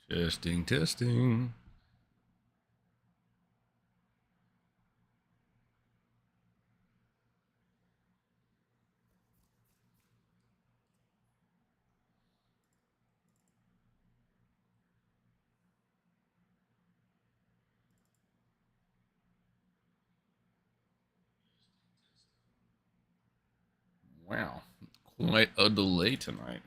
Testing, testing. Wow, quite a delay tonight.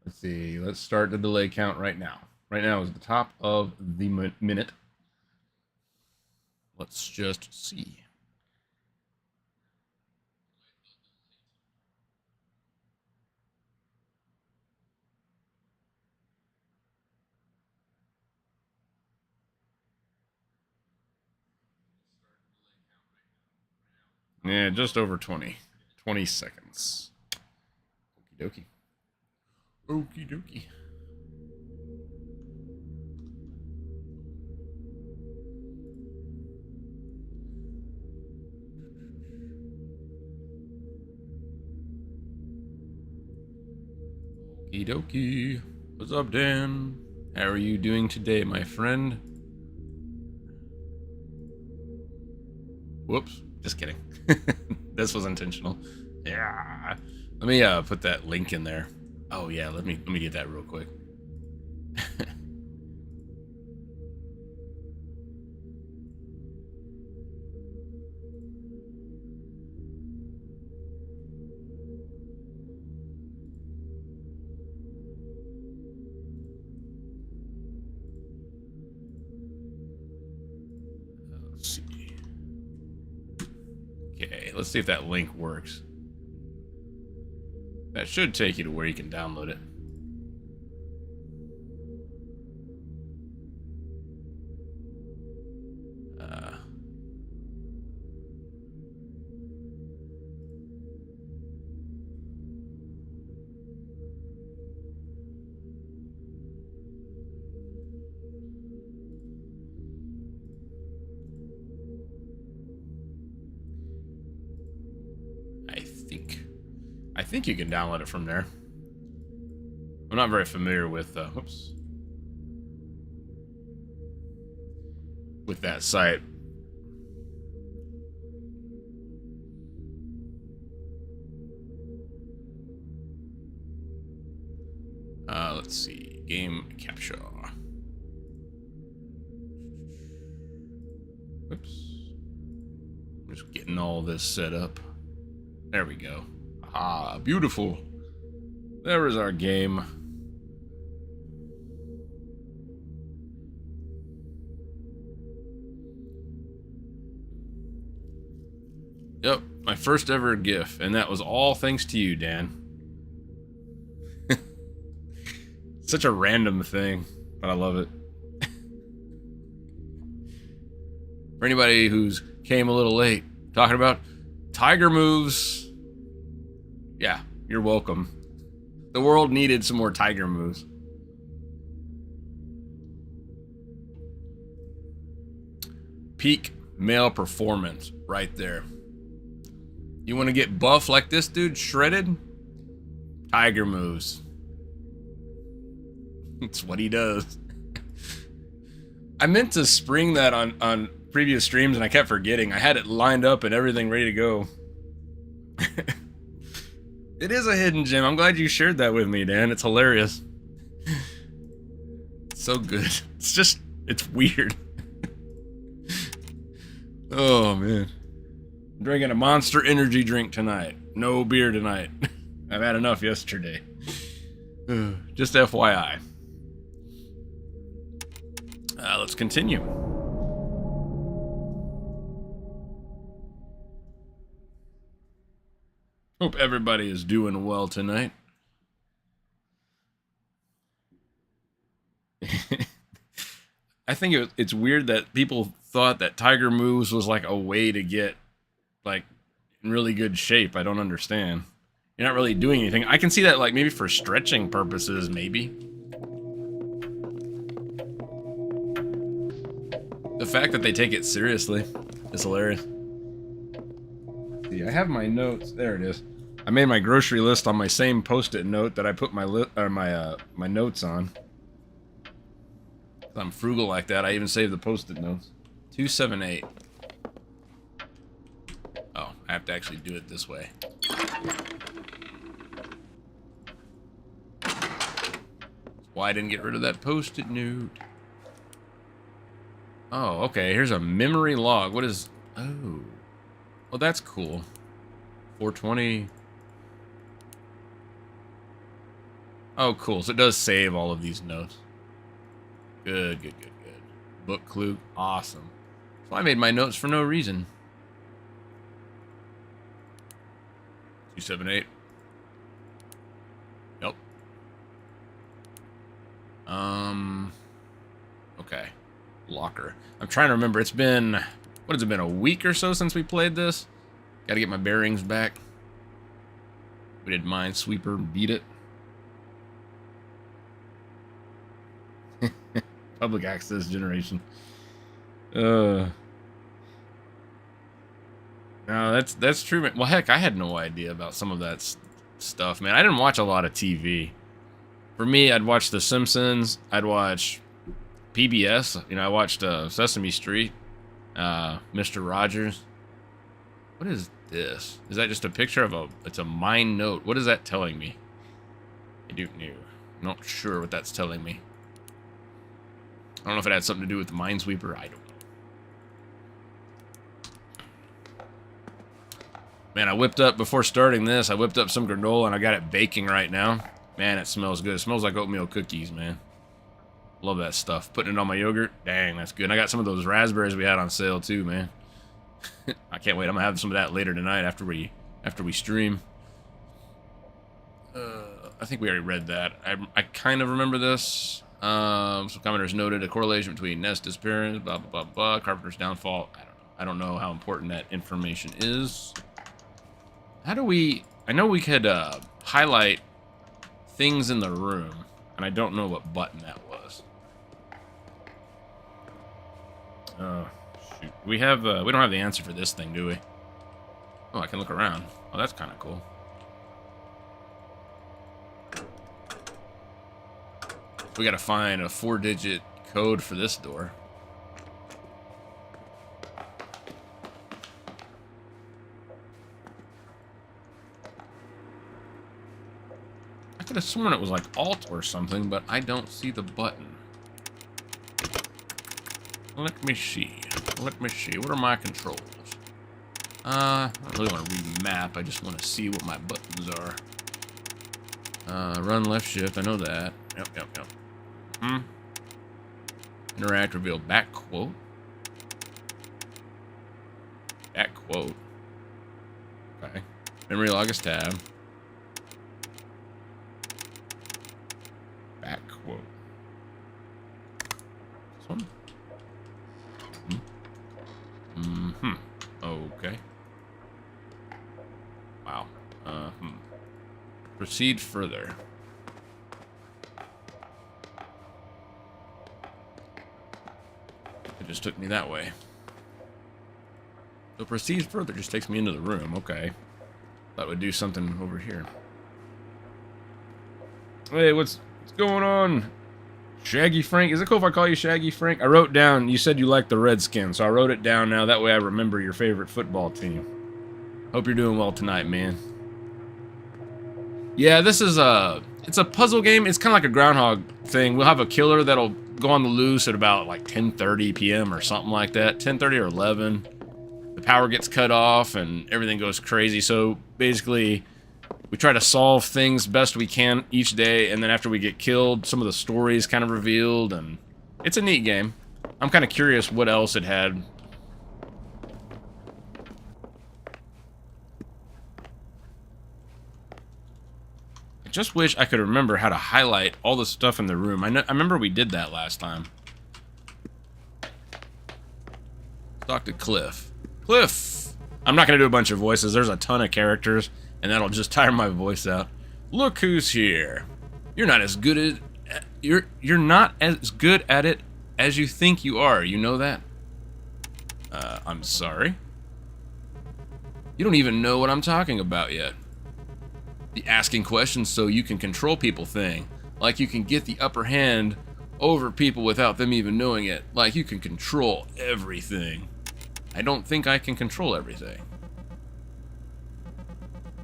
Let's see. Let's start the delay count right now. Right now is the top of the minute. Let's just see. Yeah, just over 20. 20 seconds. Okie dokie. Okie dokie. Okie dokie. What's up, Dan? How are you doing today, my friend? Whoops. Just kidding. This was intentional. Yeah. Let me put that link in there. Oh yeah, let me get that real quick. Let's see. Okay, let's see if that link works. That should take you to where you can download it. I think you can download it from there. I'm not very familiar with with that site. Let's see. Game capture. Oops. I'm just getting all this set up. There we go. Ah, beautiful. There is our game. Yep, my first ever GIF, and that was all thanks to you, Dan. Such a random thing, but I love it. For anybody who's came a little late, talking about tiger moves. Yeah, you're welcome. The world needed some more tiger moves. Peak male performance right there. You want to get buff like this dude, shredded? Tiger moves. It's what he does. I meant to spring that on previous streams and I kept forgetting. I had it lined up and everything ready to go. It is a hidden gem. I'm glad you shared that with me, Dan. It's hilarious. It's so good. It's weird. Oh, man. I'm drinking a Monster Energy drink tonight. No beer tonight. I've had enough yesterday. Just FYI. Let's continue. Hope everybody is doing well tonight. I think it's weird that people thought that Tiger Moves was like a way to get like in really good shape. I don't understand. You're not really doing anything. I can see that like maybe for stretching purposes, maybe. The fact that they take it seriously is hilarious. see. I have my notes. There it is. I made my grocery list on my same post-it note that I put my my notes on. I'm frugal like that. I even saved the post-it notes. 278. Oh, I have to actually do it this way. Why I didn't get rid of that post-it note. Oh, okay. Here's a memory log. What is... Oh. Well, that's cool. 420. Oh, cool. So it does save all of these notes. Good, good, good, good. Book clue. Awesome. So I made my notes for no reason. 278. Yep. Okay. Locker. I'm trying to remember. It's been... What has it been? A week or so since we played this? Gotta get my bearings back. We did Minesweeper and beat it. Public access generation. No, that's true. Well, heck, I had no idea about some of that stuff, man. I didn't watch a lot of TV. For me, I'd watch The Simpsons. I'd watch PBS. You know, I watched Sesame Street, Mr. Rogers. What is this? Is that just a picture of a... It's a mine note. What is that telling me? I don't know. I'm not sure what that's telling me. I don't know if it had something to do with the Minesweeper. I don't know. Man, I whipped up, before starting this, I whipped up some granola and I got it baking right now. Man, it smells good. It smells like oatmeal cookies, man. Love that stuff. Putting it on my yogurt. Dang, that's good. And I got some of those raspberries we had on sale too, man. I can't wait. I'm gonna have some of that later tonight after we stream. I think we already read that. I kind of remember this. Some commenters noted a correlation between Ness disappearance, blah, blah, blah, blah, Carpenter's downfall. I don't know. I don't know how important that information is. How do we... I know we could highlight things in the room, and I don't know what button that was. Oh, shoot. We have... we don't have the answer for this thing, do we? Oh, I can look around. Oh, that's kind of cool. We gotta find a 4-digit code for this door. I could have sworn it was like Alt or something, but I don't see the button. Let me see. Let me see. What are my controls? I don't really want to read the map. I just want to see what my buttons are. Run left shift. I know that. Yep, yep, yep. Interact, reveal, back quote. Back quote. Okay. Memory log is tab. Back quote. This one? Okay. Wow. Proceed further. It just took me that way. So proceed further just takes me into the room. Okay. Thought we'd do something over here. Hey, what's going on? Shaggy Frank? Is it cool if I call you Shaggy Frank? I wrote down, you said you liked the Redskins, so I wrote it down now. That way I remember your favorite football team. Hope you're doing well tonight, man. Yeah, this is it's a puzzle game. It's kind of like a Groundhog thing. We'll have a killer that'll go on the loose at about like 10:30 p.m. or something like that. 10:30 or 11. The power gets cut off and everything goes crazy. So basically, we try to solve things best we can each day, and then after we get killed, some of the stories kind of revealed, and it's a neat game. I'm kind of curious what else it had. I just wish I could remember how to highlight all the stuff in the room. I remember we did that last time. Talk to Cliff. Cliff! I'm not going to do a bunch of voices. There's a ton of characters, and that'll just tire my voice out. Look who's here. You're not as good at... You're not as good at it as you think you are. You know that? I'm sorry. You don't even know what I'm talking about yet. The asking questions so you can control people thing. Like you can get the upper hand over people without them even knowing it. Like you can control everything. I don't think I can control everything.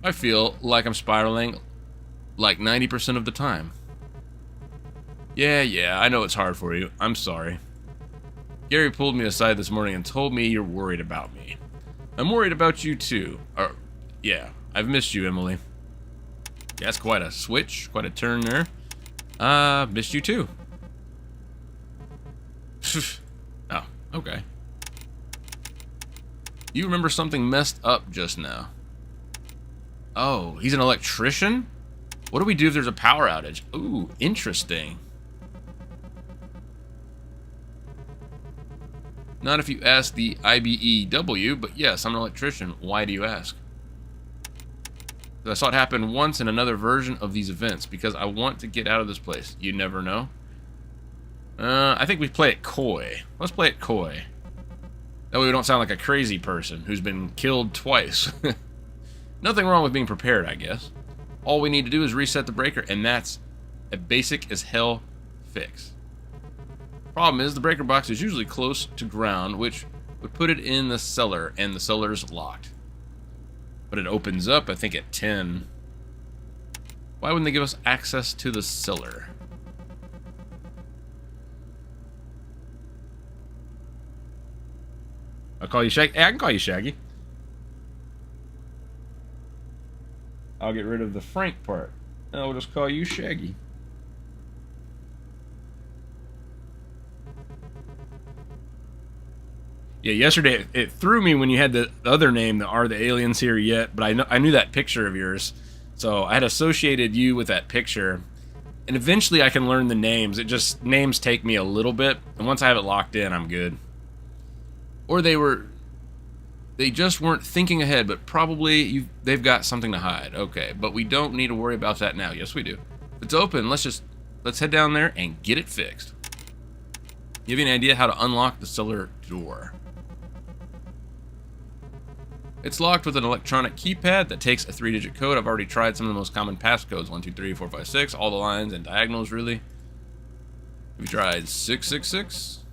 I feel like I'm spiraling like 90% of the time. Yeah, I know it's hard for you. I'm sorry. Gary pulled me aside this morning and told me you're worried about me. I'm worried about you too. Yeah, I've missed you, Emily. Yeah, that's quite a switch, quite a turn there. Missed you too. Oh, okay. You remember something messed up just now. Oh, he's an electrician? What do we do if there's a power outage? Ooh, interesting. Not if you ask the IBEW, but yes, I'm an electrician. Why do you ask? I saw it happen once in another version of these events because I want to get out of this place. You never know. I think we play it coy. Let's play it coy. That way we don't sound like a crazy person who's been killed twice. Nothing wrong with being prepared, I guess. All we need to do is reset the breaker, and that's a basic as hell fix. Problem is, the breaker box is usually close to ground, which would put it in the cellar, and the cellar's locked. But it opens up, I think, at 10. Why wouldn't they give us access to the cellar? I'll call you Shaggy. I can call you Shaggy. I'll get rid of the Frank part. And I'll just call you Shaggy. Yeah, yesterday it threw me when you had the other name, the Are the Aliens Here Yet? But I knew that picture of yours. So I had associated you with that picture. And eventually I can learn the names. Names take me a little bit. And once I have it locked in, I'm good. Or they just weren't thinking ahead, but probably they've got something to hide. Okay, but we don't need to worry about that now. Yes, we do. If it's open, let's head down there and get it fixed. You have any idea how to unlock the cellar door? It's locked with an electronic keypad that takes a 3-digit code. I've already tried some of the most common passcodes. 1, 2, 3, 4, 5, 6. All the lines and diagonals, really. Have you tried 666?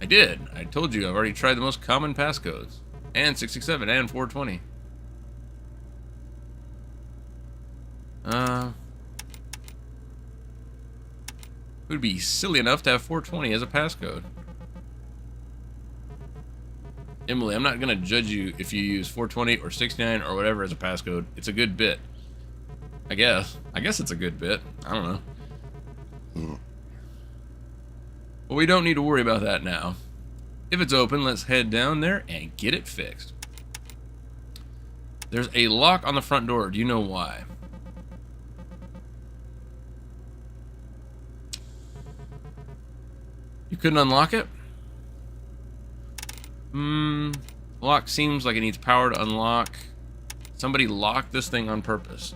I did. I told you I've already tried the most common passcodes. And 667 and 420. It would be silly enough to have 420 as a passcode. Emily, I'm not going to judge you if you use 420 or 69 or whatever as a passcode. It's a good bit. I guess. I guess it's a good bit. I don't know. Well, we don't need to worry about that now. If it's open, let's head down there and get it fixed. There's a lock on the front door. Do you know why? You couldn't unlock it? Lock seems like it needs power to unlock. Somebody locked this thing on purpose.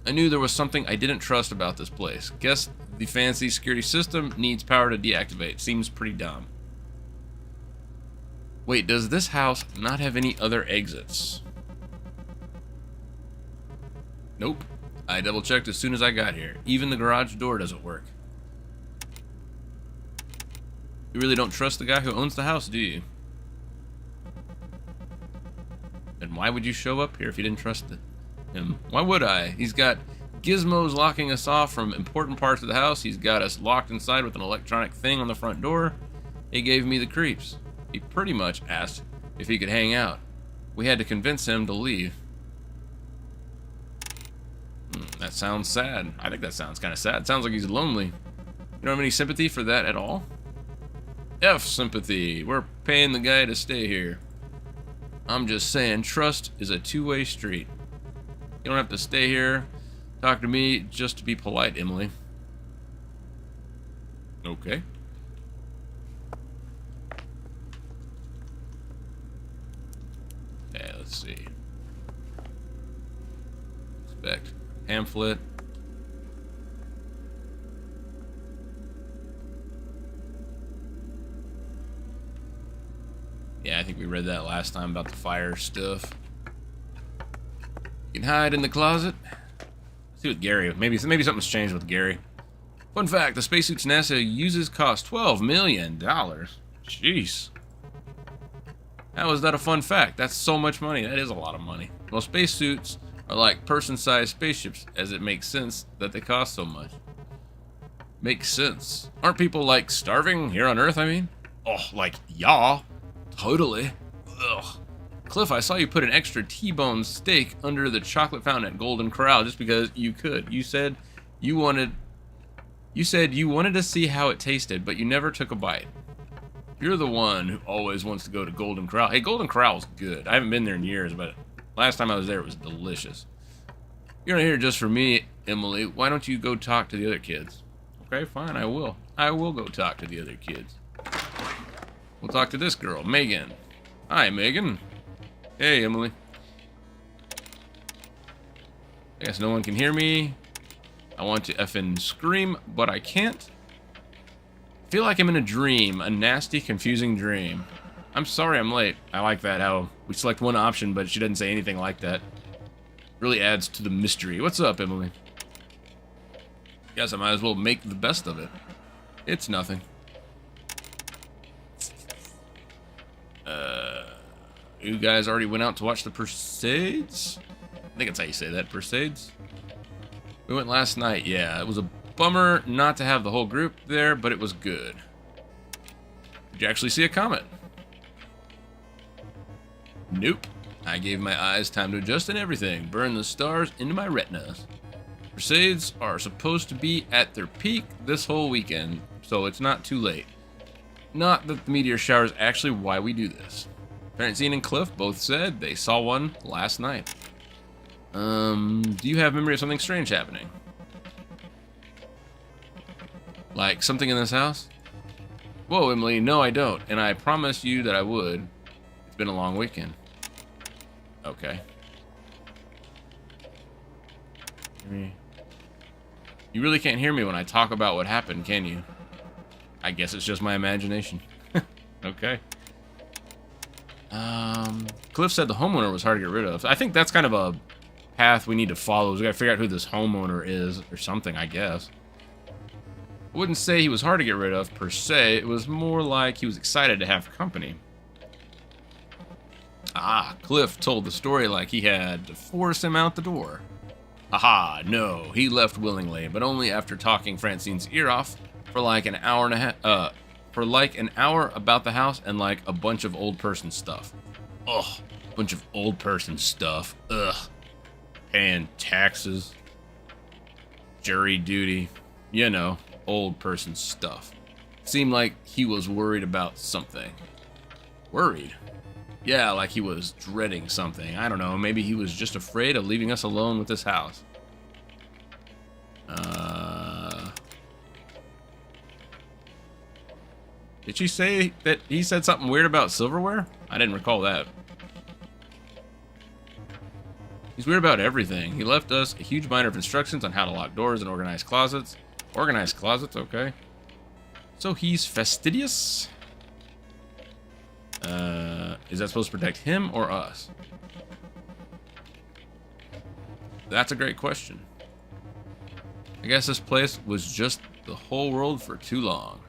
I knew there was something I didn't trust about this place. Guess the fancy security system needs power to deactivate. Seems pretty dumb. Wait, does this house not have any other exits? Nope. I double checked as soon as I got here. Even the garage door doesn't work. You really don't trust the guy who owns the house, do you? Then why would you show up here if you didn't trust him? Why would I? He's got gizmos locking us off from important parts of the house. He's got us locked inside with an electronic thing on the front door. He gave me the creeps. He pretty much asked if he could hang out. We had to convince him to leave. That sounds sad. I think that sounds kind of sad. It sounds like he's lonely. You don't have any sympathy for that at all? F sympathy. We're paying the guy to stay here. I'm just saying, trust is a two-way street. You don't have to stay here, talk to me just to be polite, Emily. Okay. Okay, let's see. Expect pamphlet. Yeah, I think we read that last time about the fire stuff. You can hide in the closet. Let's see with Gary. Maybe something's changed with Gary. Fun fact, the spacesuits NASA uses cost $12 million. Jeez. How is that a fun fact? That's so much money. That is a lot of money. Well, spacesuits are like person-sized spaceships, as it makes sense that they cost so much. Makes sense. Aren't people, like, starving here on Earth, I mean? Oh, like, yeah. Totally. Ugh. Cliff, I saw you put an extra T-bone steak under the chocolate fountain at Golden Corral just because you could. You said you wanted to see how it tasted, but you never took a bite. You're the one who always wants to go to Golden Corral. Hey, Golden Corral's good. I haven't been there in years, but last time I was there, it was delicious. You're not here just for me, Emily. Why don't you go talk to the other kids? Okay, fine, I will. I will go talk to the other kids. We'll talk to this girl, Megan. Hi, Megan. Hey, Emily. I guess no one can hear me. I want to effing scream, but I can't. I feel like I'm in a dream, a nasty, confusing dream. I'm sorry I'm late. I like that, how we select one option, but she doesn't say anything like that. Really adds to the mystery. What's up, Emily? Guess I might as well make the best of it. It's nothing. You guys already went out to watch the Perseids? I think that's how you say that, Perseids. We went last night, yeah. It was a bummer not to have the whole group there, but it was good. Did you actually see a comet? Nope. I gave my eyes time to adjust and everything. Burn the stars into my retinas. Perseids are supposed to be at their peak this whole weekend, so it's not too late. Not that the meteor shower is actually why we do this. Francine and Cliff both said they saw one last night. Do you have memory of something strange happening? Like something in this house? Whoa, Emily, no I don't, and I promised you that I would. It's been a long weekend. Okay. You really can't hear me when I talk about what happened, can you? I guess it's just my imagination. Okay. Cliff said the homeowner was hard to get rid of. I think that's kind of a path we need to follow. We gotta figure out who this homeowner is or something, I guess. I wouldn't say he was hard to get rid of, per se. It was more like he was excited to have company. Ah, Cliff told the story like he had to force him out the door. Aha, no, he left willingly, but only after talking Francine's ear off for like an hour and a half, for like an hour about the house and like a bunch of old person stuff. Ugh, bunch of old person stuff. Ugh. Paying taxes, jury duty, you know, old person stuff. Seemed like he was worried about something. Worried? Yeah, like he was dreading something. I don't know, maybe he was just afraid of leaving us alone with this house. Did she say that he said something weird about silverware? I didn't recall that. He's weird about everything. He left us a huge binder of instructions on how to lock doors and organize closets. Organize closets, okay. So he's fastidious? Is that supposed to protect him or us? That's a great question. I guess this place was just the whole world for too long.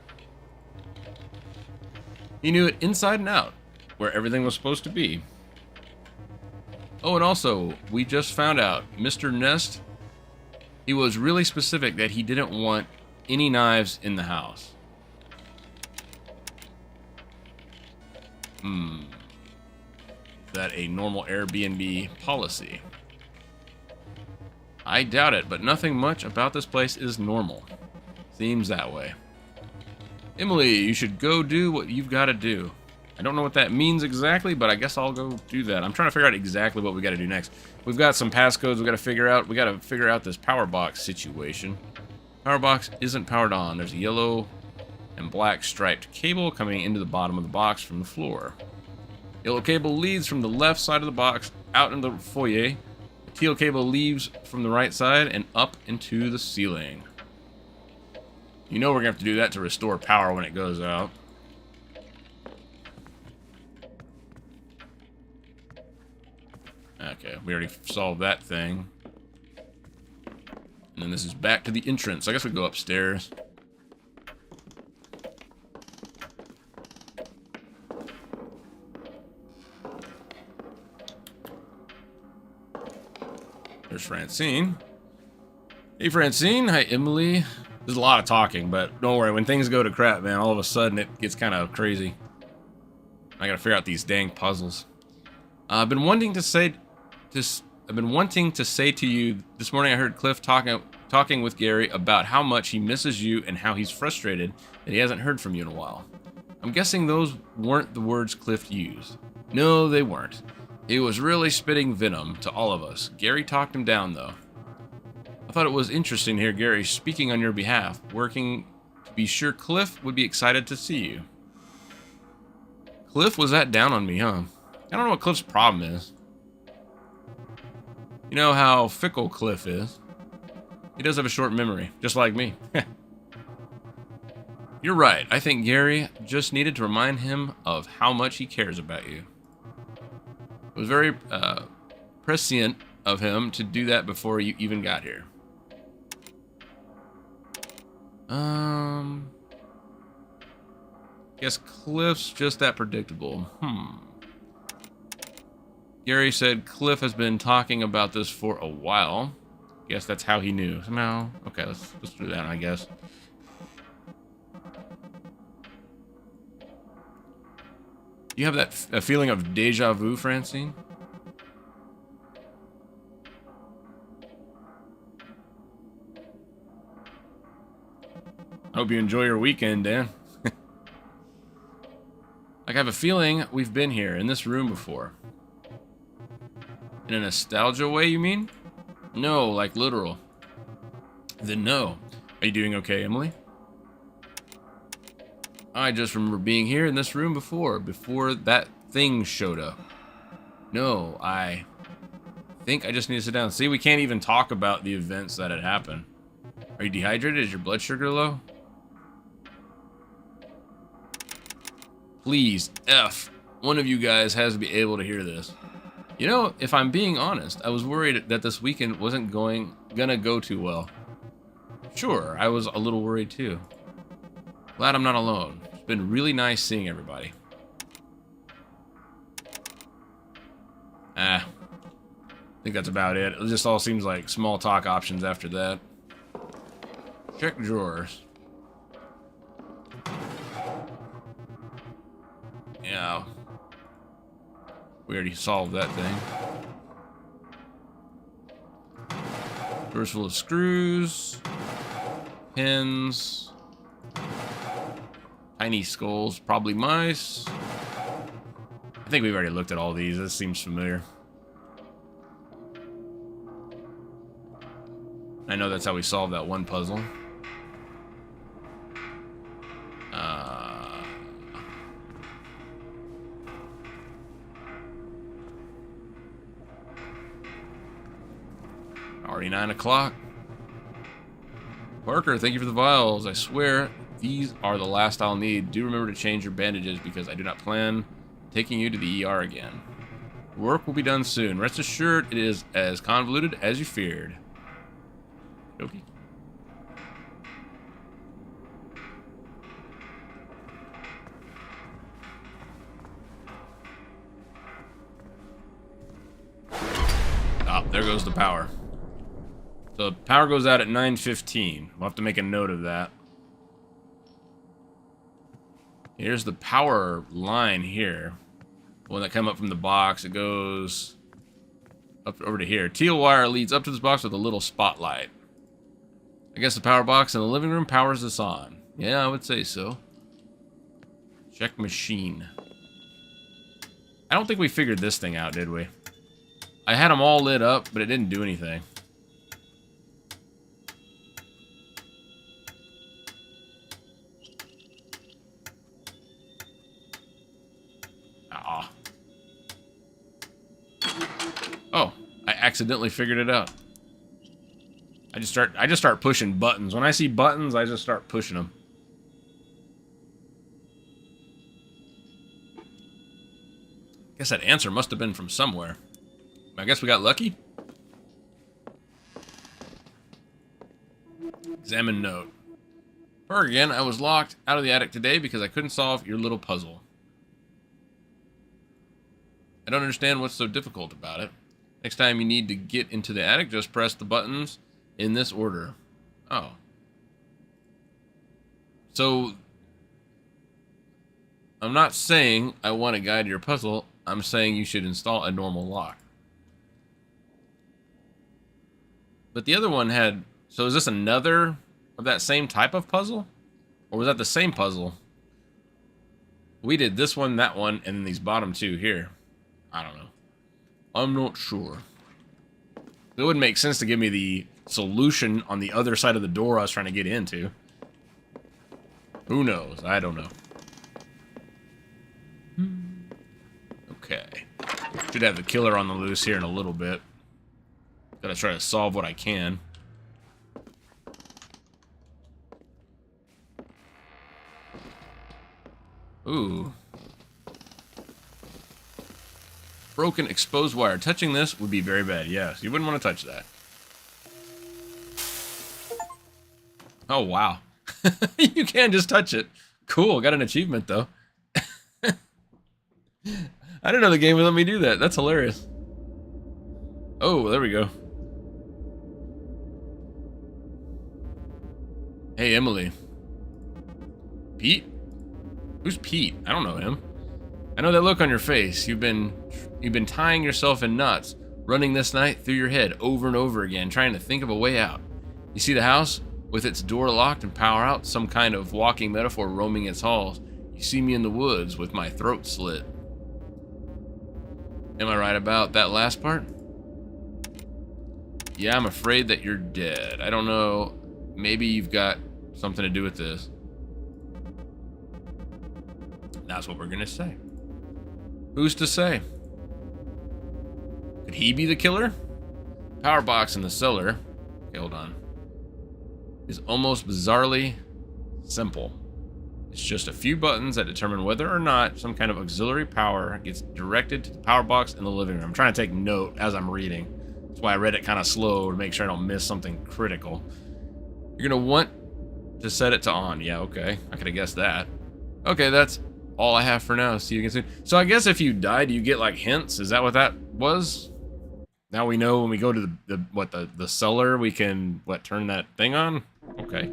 He knew it inside and out, where everything was supposed to be. Oh, and also, we just found out, Mr. Nest, he was really specific that he didn't want any knives in the house. Is that a normal Airbnb policy? I doubt it, but nothing much about this place is normal. Seems that way. Emily, you should go do what you've got to do. I don't know what that means exactly, but I guess I'll go do that. I'm trying to figure out exactly what we got to do next. We've got some passcodes we got to figure out. We got to figure out this power box situation. Power box isn't powered on. There's a yellow and black striped cable coming into the bottom of the box from the floor. Yellow cable leads from the left side of the box out into the foyer. The teal cable leaves from the right side and up into the ceiling. You know we're going to have to do that to restore power when it goes out. we already solved that thing. And then this is back to the entrance. I guess we go upstairs. There's Francine. Hey, Francine. Hi, Emily. There's a lot of talking, but don't worry. When things go to crap, man, all of a sudden it gets kind of crazy. I gotta figure out these dang puzzles. I've been wanting to say to you this morning. I heard Cliff talking with Gary about how much he misses you and how he's frustrated that he hasn't heard from you in a while. I'm guessing those weren't the words Cliff used. No, they weren't. He was really spitting venom to all of us. Gary talked him down, though. I thought it was interesting to hear Gary speaking on your behalf, working to be sure Cliff would be excited to see you. Cliff was that down on me, huh? I don't know what Cliff's problem is. You know how fickle Cliff is. He does have a short memory, just like me. You're right. I think Gary just needed to remind him of how much he cares about you. It was very prescient of him to do that before you even got here. Guess Cliff's just that predictable. Gary said Cliff has been talking about this for a while. Guess that's how he knew. Somehow. Okay, let's do that, I guess. You have that a feeling of deja vu, Francine? I hope you enjoy your weekend, Dan. Like, I have a feeling we've been here in this room before. In a nostalgia way, you mean? No, like literal. Then no. Are you doing okay, Emily? I just remember being here in this room before that thing showed up. No, I think I just need to sit down. See, we can't even talk about the events that had happened. Are you dehydrated? Is your blood sugar low? Please, F. One of you guys has to be able to hear this. You know, if I'm being honest, I was worried that this weekend wasn't gonna go too well. Sure, I was a little worried too. Glad I'm not alone. It's been really nice seeing everybody. I think that's about it. It just all seems like small talk options after that. Check drawers. Yeah. We already solved that thing. Drawers full of screws. Pins. Tiny skulls. Probably mice. I think we've already looked at all these. This seems familiar. I know that's how we solved that one puzzle. Already 9 o'clock. Parker, thank you for the vials. I swear these are the last I'll need. Do remember to change your bandages because I do not plan taking you to the ER again. Work will be done soon. Rest assured it is as convoluted as you feared. Okay. Oh, there goes the power. So the power goes out at 9:15. We'll have to make a note of that. Here's the power line here. The one that came up from the box. It goes up over to here. Teal wire leads up to this box with a little spotlight. I guess the power box in the living room powers this on. Yeah, I would say so. Check machine. I don't think we figured this thing out, did we? I had them all lit up, but it didn't do anything. Oh, I accidentally figured it out. I just start pushing buttons. When I see buttons, I just start pushing them. Guess that answer must have been from somewhere. I guess we got lucky. Examine note. Per again, I was locked out of the attic today because I couldn't solve your little puzzle. I don't understand what's so difficult about it. Next time you need to get into the attic, just press the buttons in this order. Oh. So, I'm not saying I want to guide your puzzle. I'm saying you should install a normal lock. But the other one had... So is this another of that same type of puzzle? Or was that the same puzzle? We did this one, that one, and then these bottom two here. I don't know. I'm not sure. It wouldn't make sense to give me the solution on the other side of the door I was trying to get into. Who knows? I don't know. Okay. Should have the killer on the loose here in a little bit. Gotta try to solve what I can. Ooh. Broken exposed wire. Touching this would be very bad. Yes, you wouldn't want to touch that. Oh, wow. You can just touch it. Cool, got an achievement, though. I didn't know the game would let me do that. That's hilarious. Oh, there we go. Hey, Emily. Pete? Who's Pete? I don't know him. I know that look on your face. You've been tying yourself in knots, running this night through your head over and over again, trying to think of a way out. You see the house with its door locked and power out, some kind of walking metaphor roaming its halls. You see me in the woods with my throat slit. Am I right about that last part? Yeah, I'm afraid that you're dead. I don't know. Maybe you've got something to do with this. That's what we're gonna say. Who's to say? Could he be the killer? Power box in the cellar. Okay, hold on. Is almost bizarrely simple. It's just a few buttons that determine whether or not some kind of auxiliary power gets directed to the power box in the living room. I'm trying to take note as I'm reading. That's why I read it kind of slow to make sure I don't miss something critical. You're gonna want to set it to on. Yeah, okay. I could have guessed that. Okay, that's all I have for now. See you again soon. So I guess if you die, do you get like hints? Is that what that was? Now we know when we go to the cellar, we can turn that thing on? Okay.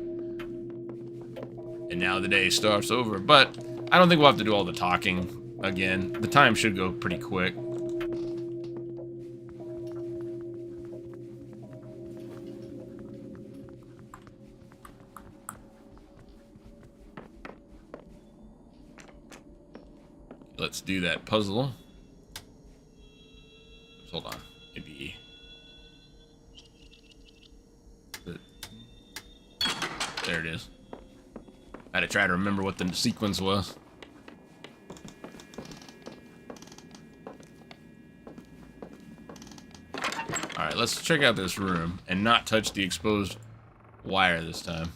And now the day starts over. But I don't think we'll have to do all the talking again. The time should go pretty quick. Let's do that puzzle. Hold on. Maybe. There it is. I had to try to remember what the sequence was. Alright, let's check out this room and not touch the exposed wire this time.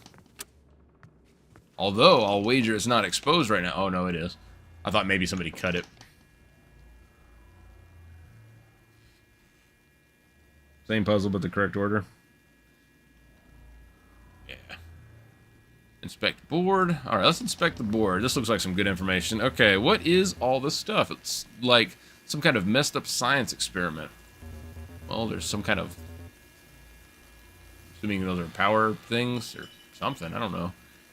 Although, I'll wager it's not exposed right now. Oh, no, it is. I thought maybe somebody cut it. Same puzzle, but the correct order. Yeah. Inspect board. Alright, let's inspect the board. This looks like some good information. Okay, what is all this stuff? It's like some kind of messed up science experiment. Well, there's some kind of... Assuming those are power things or something. I don't know.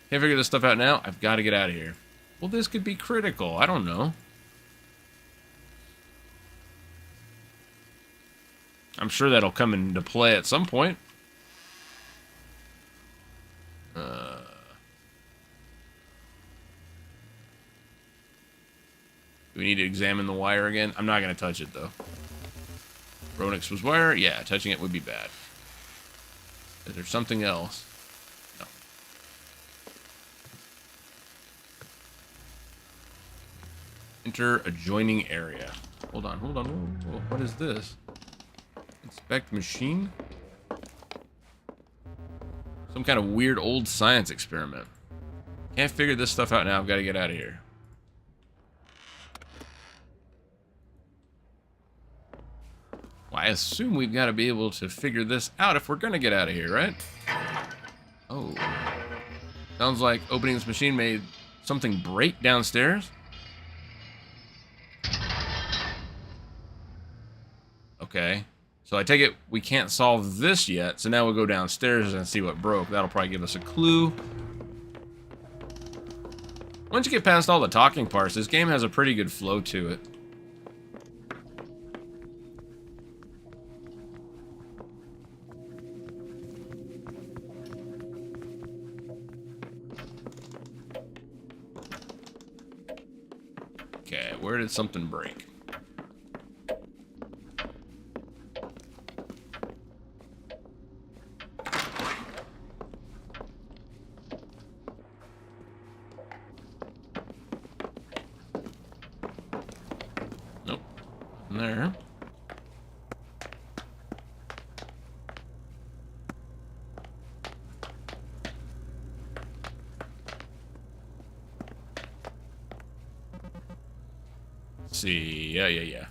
Can't figure this stuff out now. I've got to get out of here. Well, this could be critical. I don't know. I'm sure that'll come into play at some point. Do we need to examine the wire again? I'm not going to touch it, though. Ronix was wire? Yeah, touching it would be bad. Is there something else? No. Enter adjoining area. Hold on, hold on. Whoa, what is this? Inspect machine? Some kind of weird old science experiment. Can't figure this stuff out now. I've got to get out of here. I assume we've got to be able to figure this out if we're going to get out of here, right? Oh. Sounds like opening this machine made something break downstairs. Okay. So I take it we can't solve this yet, so now we'll go downstairs and see what broke. That'll probably give us a clue. Once you get past all the talking parts, this game has a pretty good flow to it. Okay, where did something break? Nope. There. See, yeah.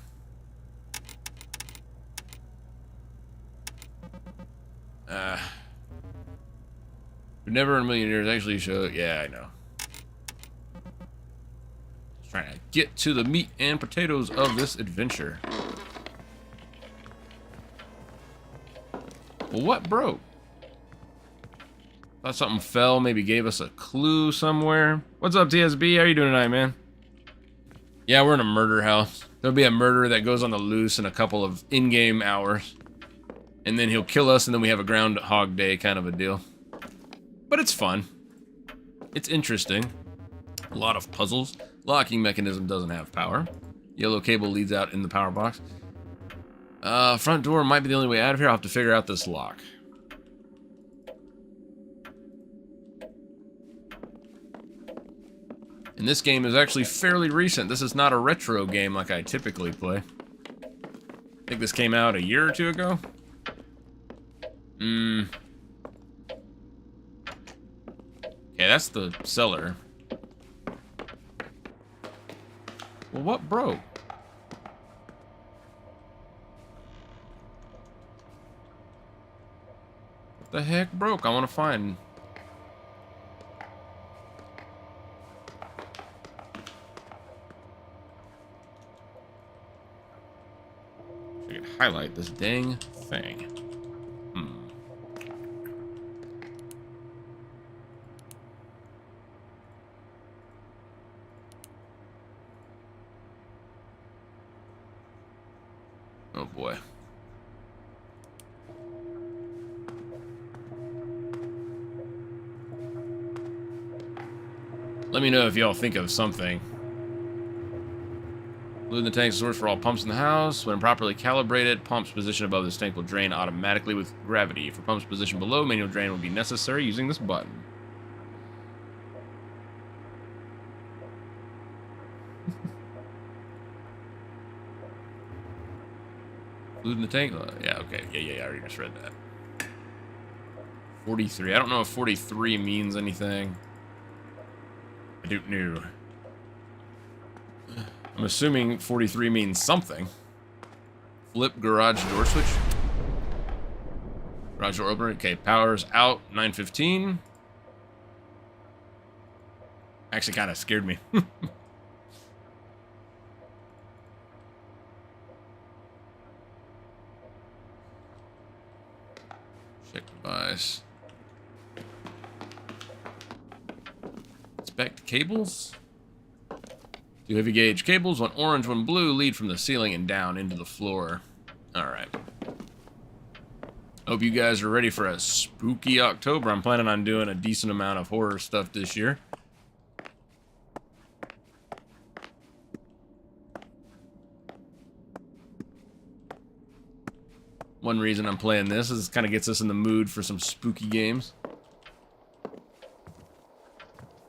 Never in a million years actually show. Yeah, I know. Just trying to get to the meat and potatoes of this adventure. Well, what broke? Thought something fell, maybe gave us a clue somewhere. What's up, TSB? How you doing tonight, man? Yeah, we're in a murder house. There'll be a murderer that goes on the loose in a couple of in-game hours. And then he'll kill us, and then we have a Groundhog Day kind of a deal. But it's fun. It's interesting. A lot of puzzles. Locking mechanism doesn't have power. Yellow cable leads out in the power box. Front door might be the only way out of here. I'll have to figure out this lock. And this game is actually fairly recent. This is not a retro game like I typically play. I think this came out a year or two ago. Okay, that's the cellar. Well, what broke? What the heck broke? I want to find... I could highlight this dang thing. Oh boy. Let me know if y'all think of something. Glue in the tank source for all pumps in the house. When properly calibrated, pumps position above this tank will drain automatically with gravity. For pumps position below, manual drain will be necessary using this button. Glue in the tank? Yeah, okay. Yeah, I already just read that. 43. I don't know if 43 means anything. I don't know. I'm assuming 43 means something. Flip garage door switch. Garage door opener. Okay, power's out. 9:15. Actually kind of scared me. Check device. Inspect cables. Two heavy gauge cables, one orange, one blue, lead from the ceiling and down into the floor. Alright. Hope you guys are ready for a spooky October. I'm planning on doing a decent amount of horror stuff this year. One reason I'm playing this is it kind of gets us in the mood for some spooky games.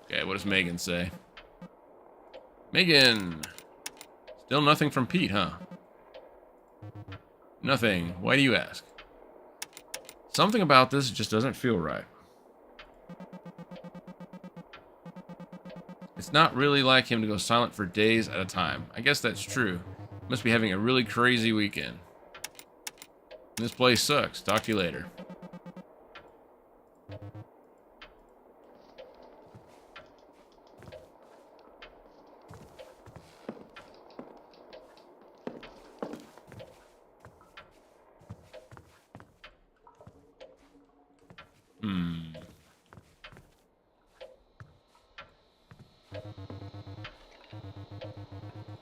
Okay, what does Megan say? Megan! Still nothing from Pete, huh? Nothing. Why do you ask? Something about this just doesn't feel right. It's not really like him to go silent for days at a time. I guess that's true. Must be having a really crazy weekend. This place sucks. Talk to you later.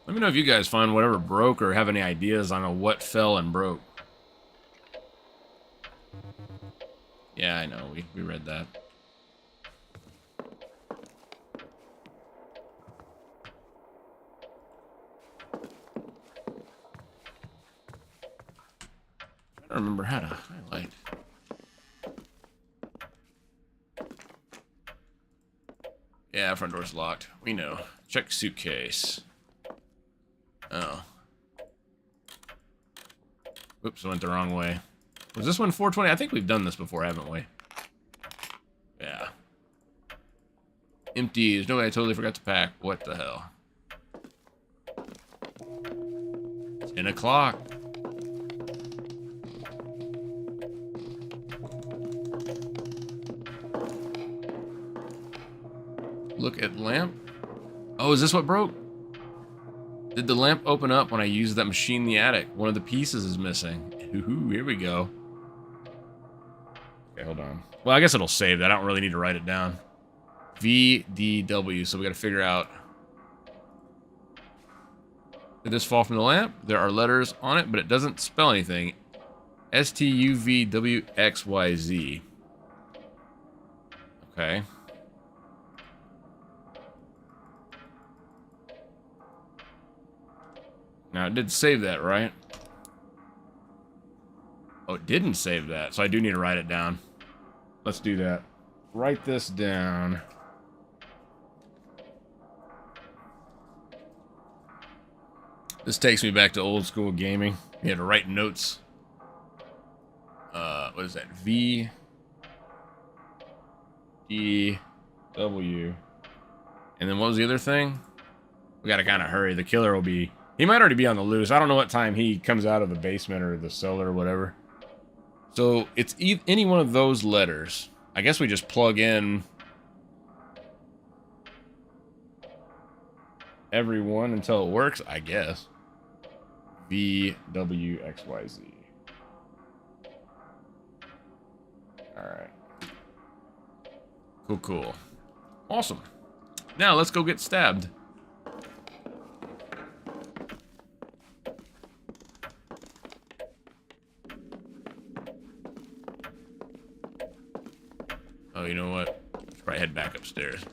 Let me know if you guys find whatever broke or have any ideas on what fell and broke. Yeah, I know. We read that. I don't remember how to highlight. Yeah, front door's locked. We know. Check suitcase. Oh. Oops, I went the wrong way. Was this one 420? I think we've done this before, haven't we? Yeah. Empty. There's no way I totally forgot to pack. What the hell? 10 o'clock. Look at lamp. Oh, is this what broke? Did the lamp open up when I used that machine in the attic? One of the pieces is missing. Ooh, here we go. Okay, hold on. Well, I guess it'll save that. I don't really need to write it down. VDW, so we gotta figure out. Did this fall from the lamp? There are letters on it, but it doesn't spell anything. STUVWXYZ. Okay. Now, it did save that, right? Oh, it didn't save that, so I do need to write it down. Let's do that. Write this down. This takes me back to old school gaming. You had to write notes. What is that? V E W. And then what was the other thing? We gotta kind of hurry. The killer will be... He might already be on the loose. I don't know what time he comes out of the basement or the cellar or whatever. So it's any one of those letters. I guess we just plug in every one until it works, I guess. VWXYZ. Alright. Cool, cool. Awesome. Now let's go get stabbed. Oh, you know what? Let's probably head back upstairs.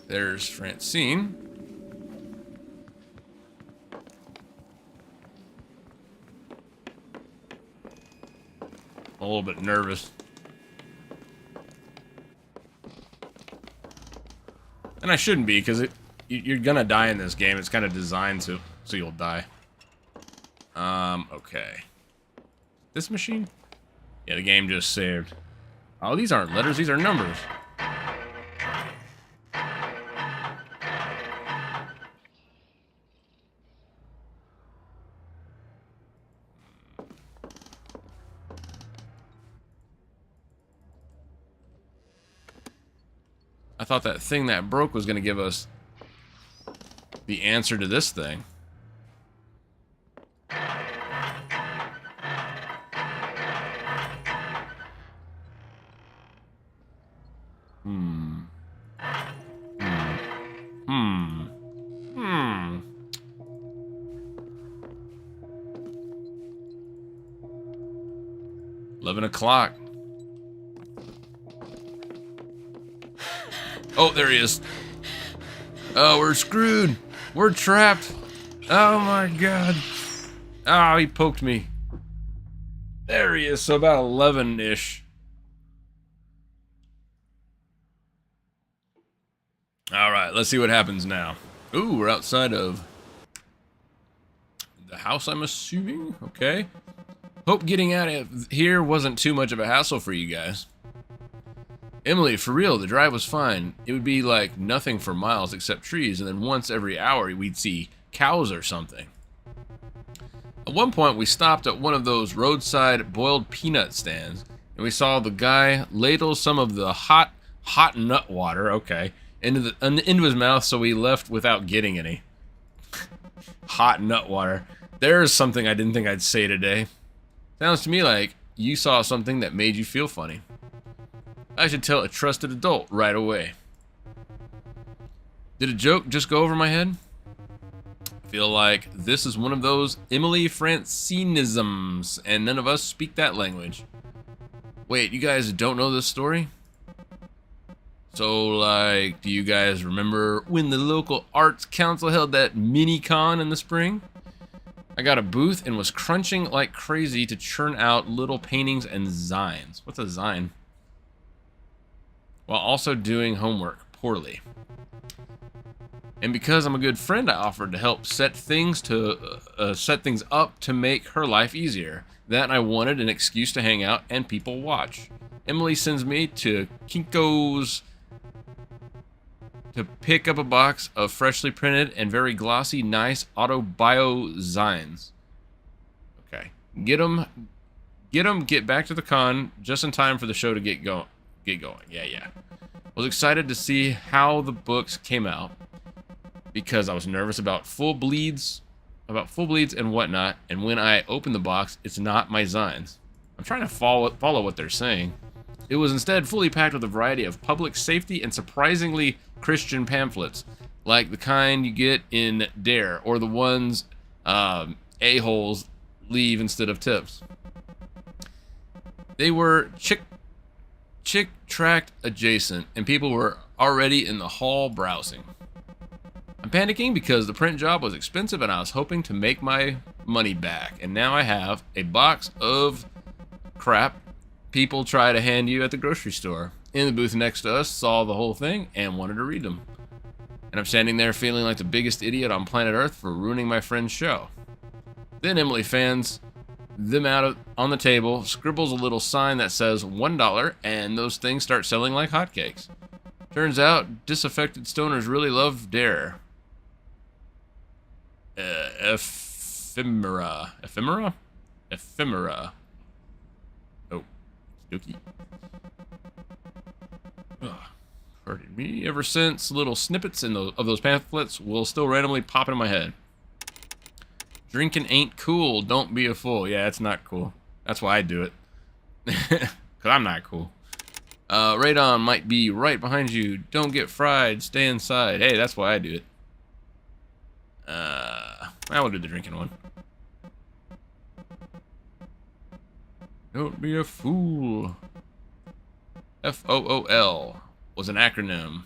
There's Francine. I'm a little bit nervous. And I shouldn't be, because you're gonna die in this game. It's kind of designed so you'll die. Okay. This machine? Yeah, the game just saved. Oh, these aren't letters, these are numbers. I thought that thing that broke was going to give us the answer to this thing. Hmm. 11 o'clock. Oh, there he is. Oh, we're screwed. We're trapped. Oh my god. Oh, he poked me. There he is. So about 11-ish. Alright, let's see what happens now. Ooh, we're outside of the house, I'm assuming. Okay. Hope getting out of here wasn't too much of a hassle for you guys. Emily, for real, the drive was fine. It would be like nothing for miles except trees, and then once every hour we'd see cows or something. At one point, we stopped at one of those roadside boiled peanut stands, and we saw the guy ladle some of the hot nut water, okay, into his mouth, so we left without getting any. Hot nut water. There's something I didn't think I'd say today. Sounds to me like you saw something that made you feel funny. I should tell a trusted adult right away. Did a joke just go over my head? I feel like this is one of those Emily Francinisms, and none of us speak that language. Wait, you guys don't know this story? So, like, do you guys remember when the local arts council held that mini-con in the spring? I got a booth and was crunching like crazy to churn out little paintings and zines. What's a zine? While also doing homework poorly. And because I'm a good friend, I offered to help set things up to make her life easier. That I wanted an excuse to hang out and people watch. Emily sends me to Kinko's to pick up a box of freshly printed and very glossy, nice auto-bio zines. Okay. Get back to the con just in time for the show to get going. Yeah. Was excited to see how the books came out because I was nervous about full bleeds and whatnot, and when I opened the box, it's not my zines. I'm trying to follow what they're saying. It was instead fully packed with a variety of public safety and surprisingly Christian pamphlets, like the kind you get in Dare, or the ones a-holes leave instead of tips. They were chick tract adjacent, and people were already in the hall browsing. I'm panicking because the print job was expensive and I was hoping to make my money back, and now I have a box of crap people try to hand you at the grocery store. In the booth next to us saw the whole thing and wanted to read them. And I'm standing there feeling like the biggest idiot on planet Earth for ruining my friend's show. Then Emily fans them out on the table, scribbles a little sign that says $1, and those things start selling like hotcakes. Turns out disaffected stoners really love Dare. Ephemera. Oh, Snooky. Hurting me ever since. Little snippets of those pamphlets will still randomly pop in my head. Drinking ain't cool. Don't be a fool. Yeah, it's not cool. That's why I do it. Because I'm not cool. Radon might be right behind you. Don't get fried. Stay inside. Hey, that's why I do it. I will do the drinking one. Don't be a fool. FOOL was an acronym.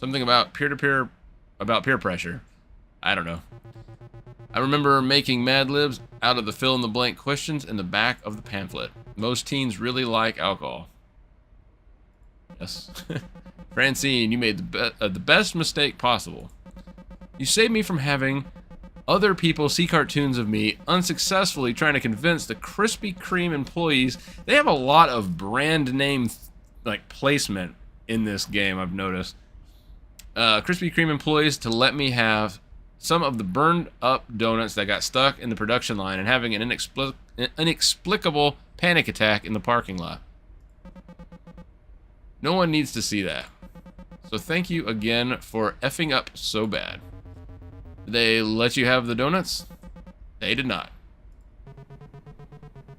Something about peer pressure. I don't know. I remember making Mad Libs out of the fill-in-the-blank questions in the back of the pamphlet. Most teens really like alcohol. Yes. Francine, you made the best mistake possible. You saved me from having other people see cartoons of me unsuccessfulully trying to convince the Krispy Kreme employees. They have a lot of brand name like placement in this game, I've noticed. Krispy Kreme employees to let me have some of the burned up donuts that got stuck in the production line, and having an inexplicable panic attack in the parking lot. No one needs to see that. So thank you again for effing up so bad. Did they let you have the donuts? They did not.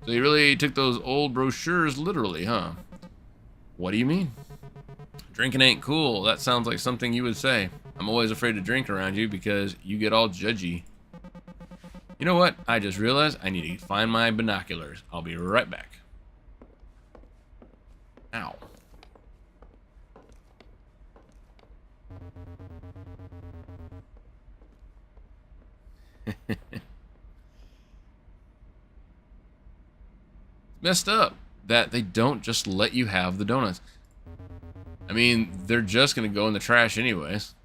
So you really took those old brochures literally, huh? What do you mean? Drinking ain't cool. That sounds like something you would say. I'm always afraid to drink around you because you get all judgy. You know what? I just realized I need to find my binoculars. I'll be right back. Ow. Messed up that they don't just let you have the donuts. I mean, they're just gonna go in the trash anyways.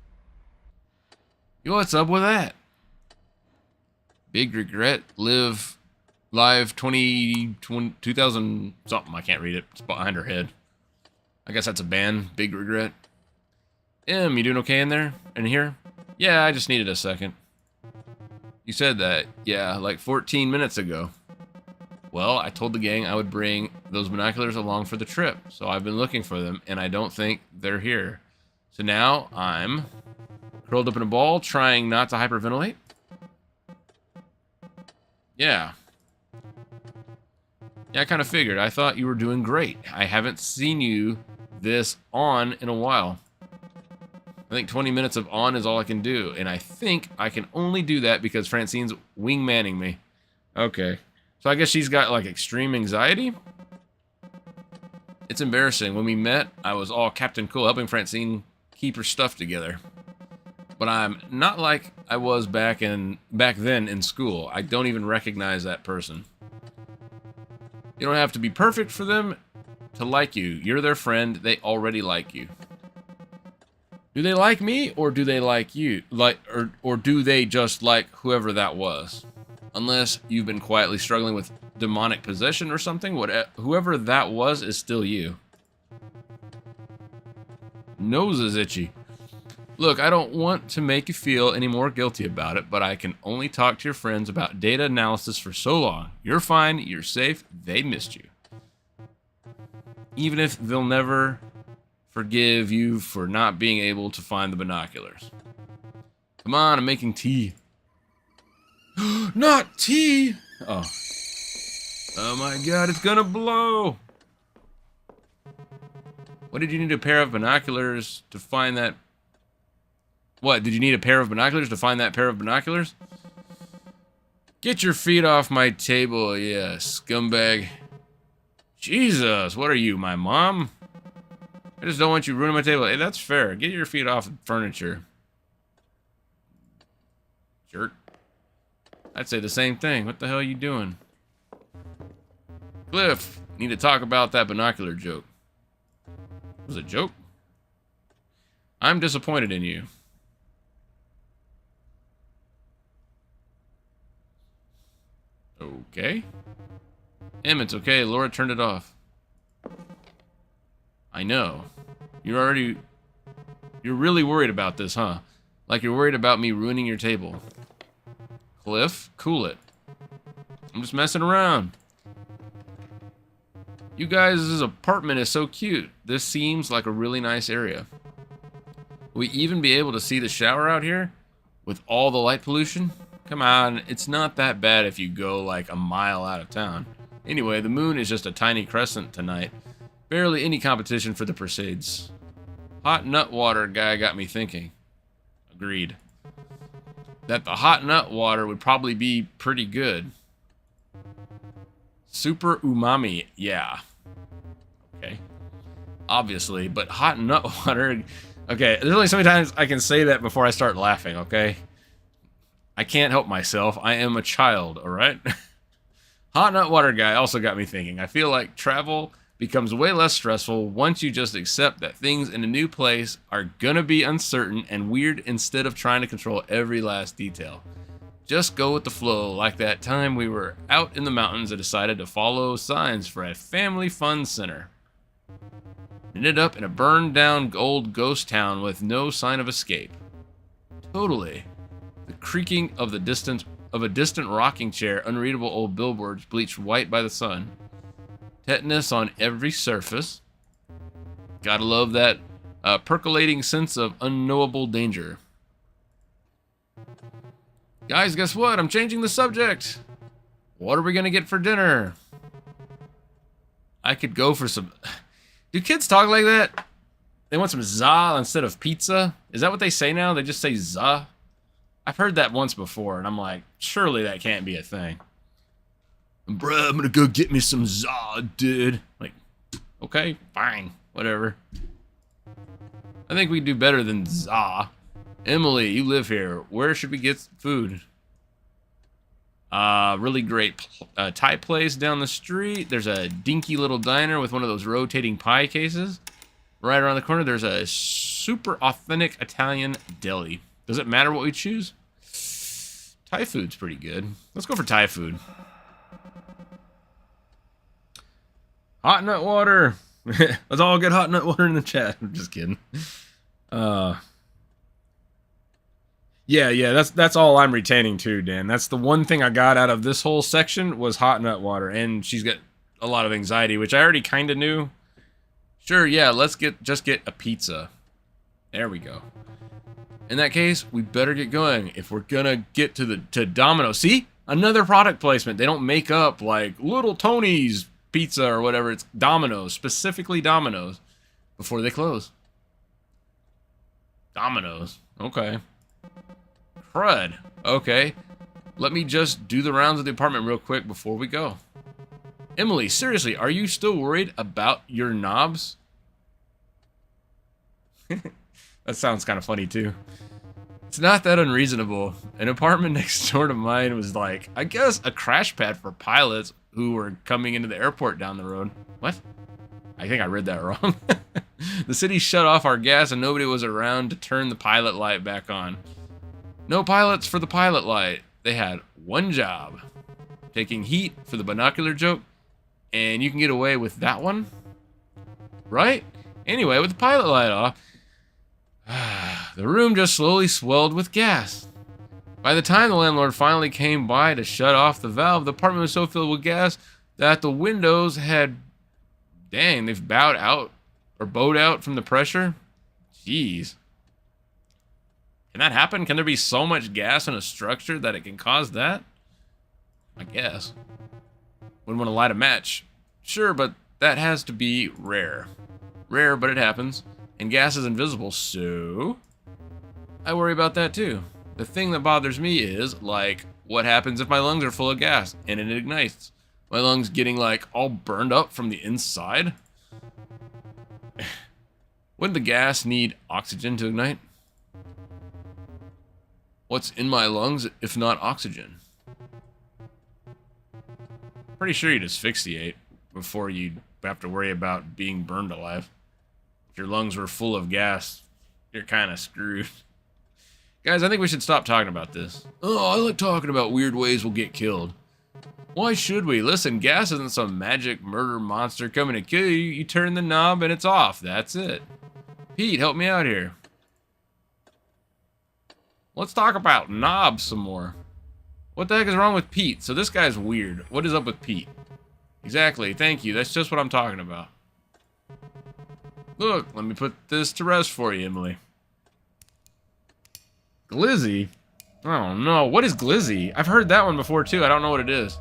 You know what's up with that? Big regret. Live 2000 something. I can't read it. It's behind her head. I guess that's a ban. Big regret. You doing okay in there? In here? Yeah, I just needed a second. You said that. Yeah, like 14 minutes ago. Well, I told the gang I would bring those binoculars along for the trip, so I've been looking for them, and I don't think they're here. So now I'm curled up in a ball, trying not to hyperventilate. Yeah. Yeah, I kind of figured. I thought you were doing great. I haven't seen you this on in a while. I think 20 minutes of on is all I can do, and I think I can only do that because Francine's wingmanning me. Okay. So I guess she's got, like, extreme anxiety? It's embarrassing. When we met, I was all Captain Cool, helping Francine keep her stuff together. But I'm not like I was back then in school. I don't even recognize that person. You don't have to be perfect for them to like you. You're their friend. They already like you. Do they like me, or do they like you? Or do they just like whoever that was? Unless you've been quietly struggling with demonic possession or something, whoever that was is still you. Nose is itchy. Look, I don't want to make you feel any more guilty about it, but I can only talk to your friends about data analysis for so long. You're fine, you're safe, they missed you. Even if they'll never forgive you for not being able to find the binoculars. Come on, I'm making tea. Not tea! Oh. Oh my god, it's gonna blow! What did you need a pair of binoculars to find that? What, did you need a pair of binoculars to find that pair of binoculars? Get your feet off my table, yeah, scumbag. Jesus, what are you, my mom? I just don't want you ruining my table. Hey, that's fair. Get your feet off the furniture. Jerk. I'd say the same thing. What the hell are you doing? Cliff, need to talk about that binocular joke. Was it a joke? I'm disappointed in you. Okay. It's okay. Laura turned it off. I know. You're really worried about this, huh? Like you're worried about me ruining your table. Cliff, cool it. I'm just messing around. You guys' apartment is so cute. This seems like a really nice area. Will we even be able to see the shower out here? With all the light pollution? Come on, it's not that bad if you go like a mile out of town. Anyway, the moon is just a tiny crescent tonight. Barely any competition for the Perseids. Hot nut water guy got me thinking. Agreed. That the hot nut water would probably be pretty good. Super umami, yeah. Okay. Obviously, but hot nut water... Okay, there's only so many times I can say that before I start laughing, okay? I can't help myself. I am a child, alright? Hot nut water guy also got me thinking. I feel like travel becomes way less stressful once you just accept that things in a new place are gonna be uncertain and weird instead of trying to control every last detail. Just go with the flow, like that time we were out in the mountains and decided to follow signs for a family fun center. Ended up in a burned down old ghost town with no sign of escape. Totally. The creaking of a distant rocking chair, unreadable old billboards bleached white by the sun. Tetanus on every surface. Gotta love that percolating sense of unknowable danger. Guys, guess what? I'm changing the subject. What are we gonna get for dinner? I could go for some... Do kids talk like that? They want some za instead of pizza? Is that what they say now? They just say za? I've heard that once before, and I'm like, surely that can't be a thing. Bruh, I'm gonna go get me some za, dude. Like, okay, fine, whatever. I think we do better than za. Emily, you live here. Where should we get food? Really great Thai place down the street. There's a dinky little diner with one of those rotating pie cases. Right around the corner, there's a super authentic Italian deli. Does it matter what we choose? Thai food's pretty good. Let's go for Thai food. Hot nut water. Let's all get hot nut water in the chat. I'm just kidding. Uh, yeah, that's all I'm retaining too, Dan. That's the one thing I got out of this whole section was hot nut water, and she's got a lot of anxiety, which I already kind of knew. Sure, yeah, let's just get a pizza. There we go. In that case, we better get going if we're gonna get to Domino's. See? Another product placement. They don't make up like Little Tony's Pizza or whatever. It's Domino's, specifically Domino's, before they close. Domino's. Okay. Crud. Okay. Let me just do the rounds of the apartment real quick before we go. Emily, seriously, are you still worried about your knobs? That sounds kind of funny too. It's not that unreasonable. An apartment next door to mine was like, I guess, a crash pad for pilots who were coming into the airport down the road. What? I think I read that wrong. The city shut off our gas and nobody was around to turn the pilot light back on. No pilots for the pilot light. They had one job. Taking heat for the binocular joke. And you can get away with that one? Right? Anyway, with the pilot light off, the room just slowly swelled with gas. By the time the landlord finally came by to shut off the valve, the apartment was so filled with gas that the windows had... Dang, they've bowed out from the pressure? Jeez. Can that happen? Can there be so much gas in a structure that it can cause that? I guess. Wouldn't want to light a match. Sure, but that has to be rare. Rare, but it happens. And gas is invisible, so... I worry about that too. The thing that bothers me is, like, what happens if my lungs are full of gas and it ignites? My lungs getting, like, all burned up from the inside? Wouldn't the gas need oxygen to ignite? What's in my lungs if not oxygen? Pretty sure you'd asphyxiate before you'd have to worry about being burned alive. If your lungs were full of gas, you're kind of screwed. Guys, I think we should stop talking about this. Oh, I like talking about weird ways we'll get killed. Why should we? Listen, gas isn't some magic murder monster coming to kill you. You turn the knob and it's off. That's it. Pete, help me out here. Let's talk about knobs some more. What the heck is wrong with Pete? So this guy's weird. What is up with Pete? Exactly, thank you. That's just what I'm talking about. Look, let me put this to rest for you, Emily. Glizzy? I don't know. What is Glizzy? I've heard that one before too. I don't know what it is.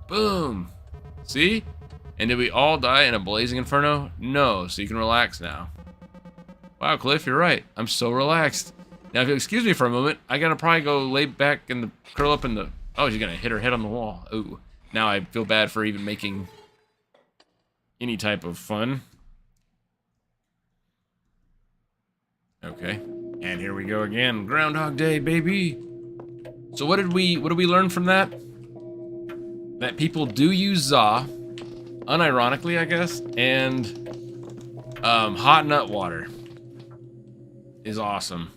Boom. See? And did we all die in a blazing inferno? No, so you can relax now. Wow, Cliff, you're right. I'm so relaxed. Now, if you'll excuse me for a moment, I gotta probably go lay back and curl up in the... Oh, she's gonna hit her head on the wall. Ooh. Now I feel bad for even making any type of fun. Okay. And here we go again. Groundhog Day, baby. So what did we learn from that? That people do use za, unironically, I guess, and hot nut water is awesome.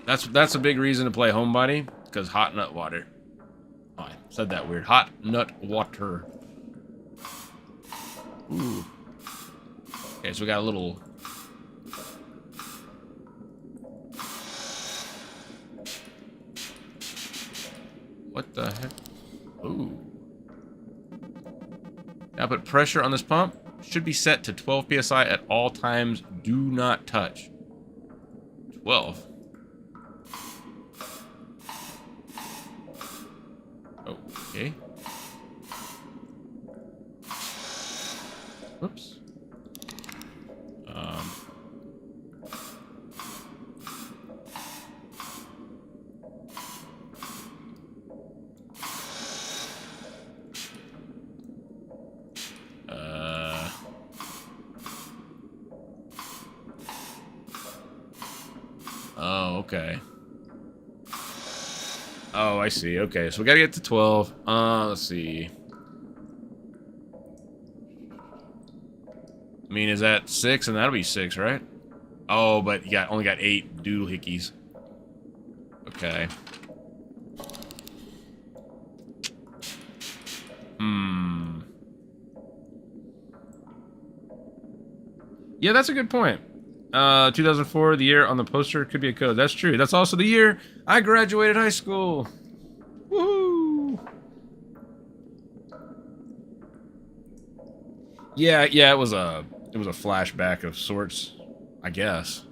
That's a big reason to play Homebody, because hot nut water. Oh, I said that weird. Hot nut water. Ooh. Okay, so we got a little... What the heck? Ooh. Now put pressure on this pump. Should be set to 12 psi at all times. Do not touch. 12. Okay. Whoops. Oh, okay. Oh, I see. Okay, so we gotta get to 12. Let's see. I mean, is that 6? And that'll be 6, right? Oh, but you only got 8 doodle hickeys. Okay. Yeah, that's a good point. 2004, the year on the poster could be a code. That's true. That's also the year I graduated high school. Woohoo! Yeah, yeah, it was a flashback of sorts, I guess.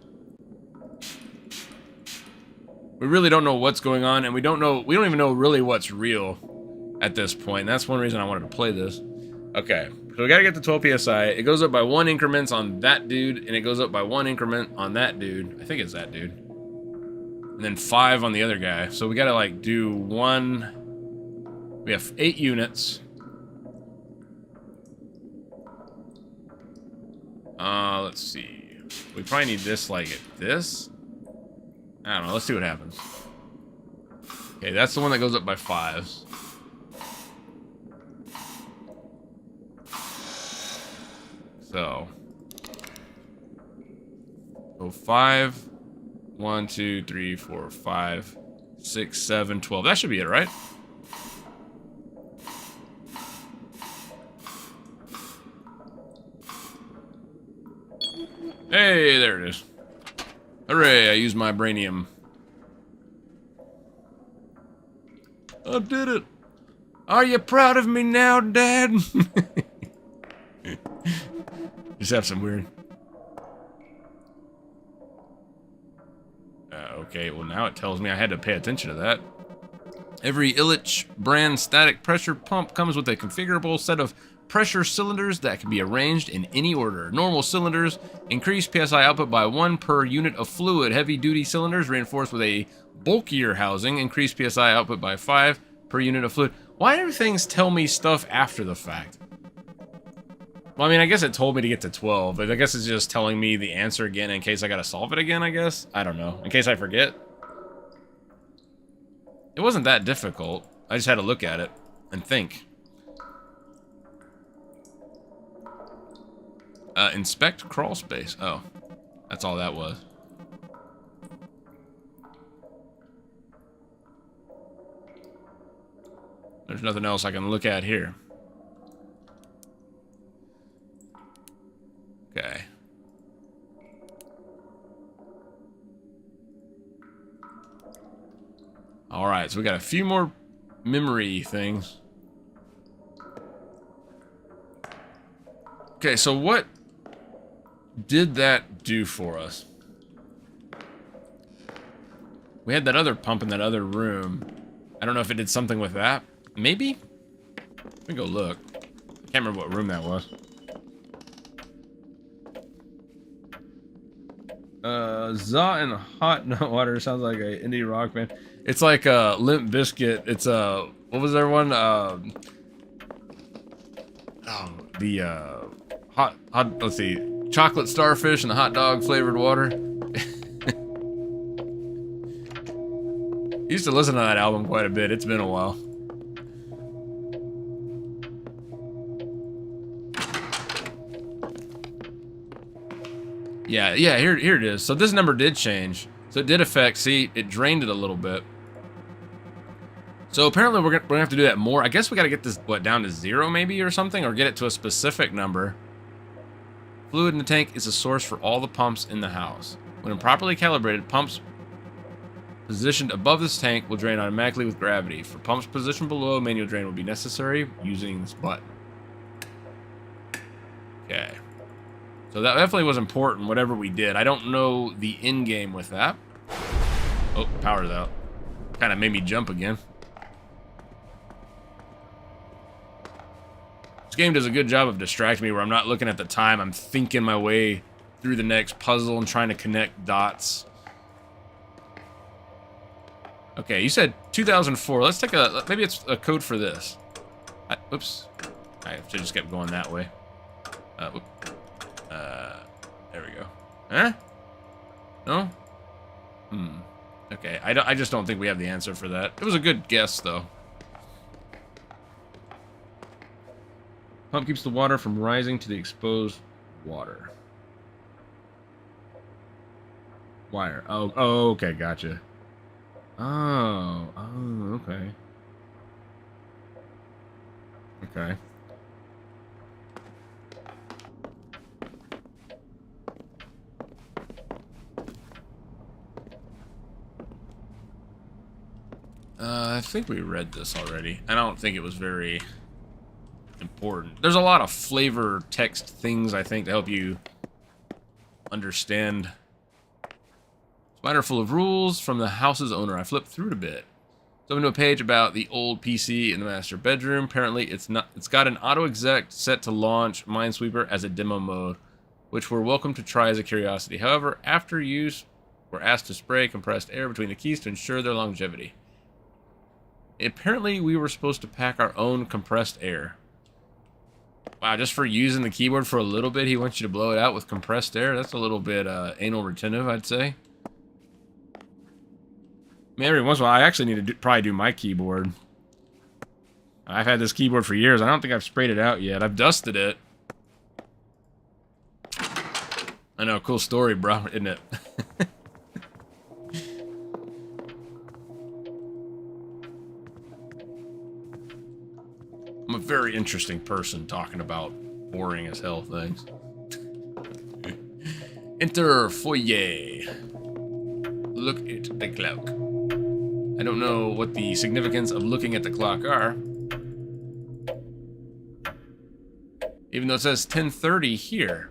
We really don't know what's going on, and we don't even know really what's real at this point. And that's one reason I wanted to play this. Okay, so we gotta get to 12 PSI. It goes up by 1 increments on that dude, and it goes up by 1 increment on that dude. I think it's that dude. And then 5 on the other guy. So we gotta like do 1. We have 8 units. Let's see. We probably need this like this. I don't know. Let's see what happens. Okay, that's the one that goes up by 5s. So 5, 1, 2, 3, 4, 5, 6, 7, 12. That should be it, right? Hey, there it is. Hooray, I used my brainium. I did it. Are you proud of me now, Dad? Just have some weird... okay, well now it tells me I had to pay attention to that. Every Illich brand static pressure pump comes with a configurable set of pressure cylinders that can be arranged in any order. Normal cylinders increase PSI output by 1 per unit of fluid. Heavy-duty cylinders reinforced with a bulkier housing increase PSI output by 5 per unit of fluid. Why do things tell me stuff after the fact? Well, I mean, I guess it told me to get to 12, but I guess it's just telling me the answer again in case I gotta solve it again, I guess? I don't know. In case I forget. It wasn't that difficult. I just had to look at it and think. Inspect crawl space. Oh, that's all that was. There's nothing else I can look at here. Okay. Alright, so we got a few more memory things. Okay, so what did that do for us? We had that other pump in that other room. I don't know if it did something with that. Maybe? Let me go look. I can't remember what room that was. Za and Hot Nut Water sounds like an indie rock band. It's like Limp Bizkit. It's what was their one? Hot. Let's see, chocolate starfish and the hot dog flavored water. Used to listen to that album quite a bit. It's been a while. Yeah, here it is. So this number did change. So it did affect, see, it drained it a little bit. So apparently we're gonna have to do that more. I guess we gotta get this, what, down to 0 maybe or something? Or get it to a specific number. Fluid in the tank is a source for all the pumps in the house. When improperly calibrated, pumps positioned above this tank will drain automatically with gravity. For pumps positioned below, manual drain will be necessary using this button. Okay. So that definitely was important, whatever we did. I don't know the end game with that. Oh, power's out. Kind of made me jump again. This game does a good job of distracting me where I'm not looking at the time. I'm thinking my way through the next puzzle and trying to connect dots. Okay, you said 2004. Let's take a... Maybe it's a code for this. Oops. I just kept going that way. There we go. Huh? No? Okay, I just don't think we have the answer for that. It was a good guess, though. Pump keeps the water from rising to the exposed water. Wire. Oh, okay, gotcha. Oh, okay. Okay. I think we read this already. I don't think it was very important. There's a lot of flavor text things, I think, to help you understand. Spider full of rules from the house's owner. I flipped through it a bit. So into a page about the old PC in the master bedroom. Apparently, it's got an auto exec set to launch Minesweeper as a demo mode, which we're welcome to try as a curiosity. However, after use, we're asked to spray compressed air between the keys to ensure their longevity. Apparently, we were supposed to pack our own compressed air. Wow, just for using the keyboard for a little bit, he wants you to blow it out with compressed air? That's a little bit anal retentive, I'd say. I mean, every once in a while, I actually need to probably do my keyboard. I've had this keyboard for years. I don't think I've sprayed it out yet. I've dusted it. I know, cool story, bro, isn't it? I'm a very interesting person talking about boring as hell things. Enter foyer. Look at the clock. I don't know what the significance of looking at the clock are. Even though it says 10:30 here.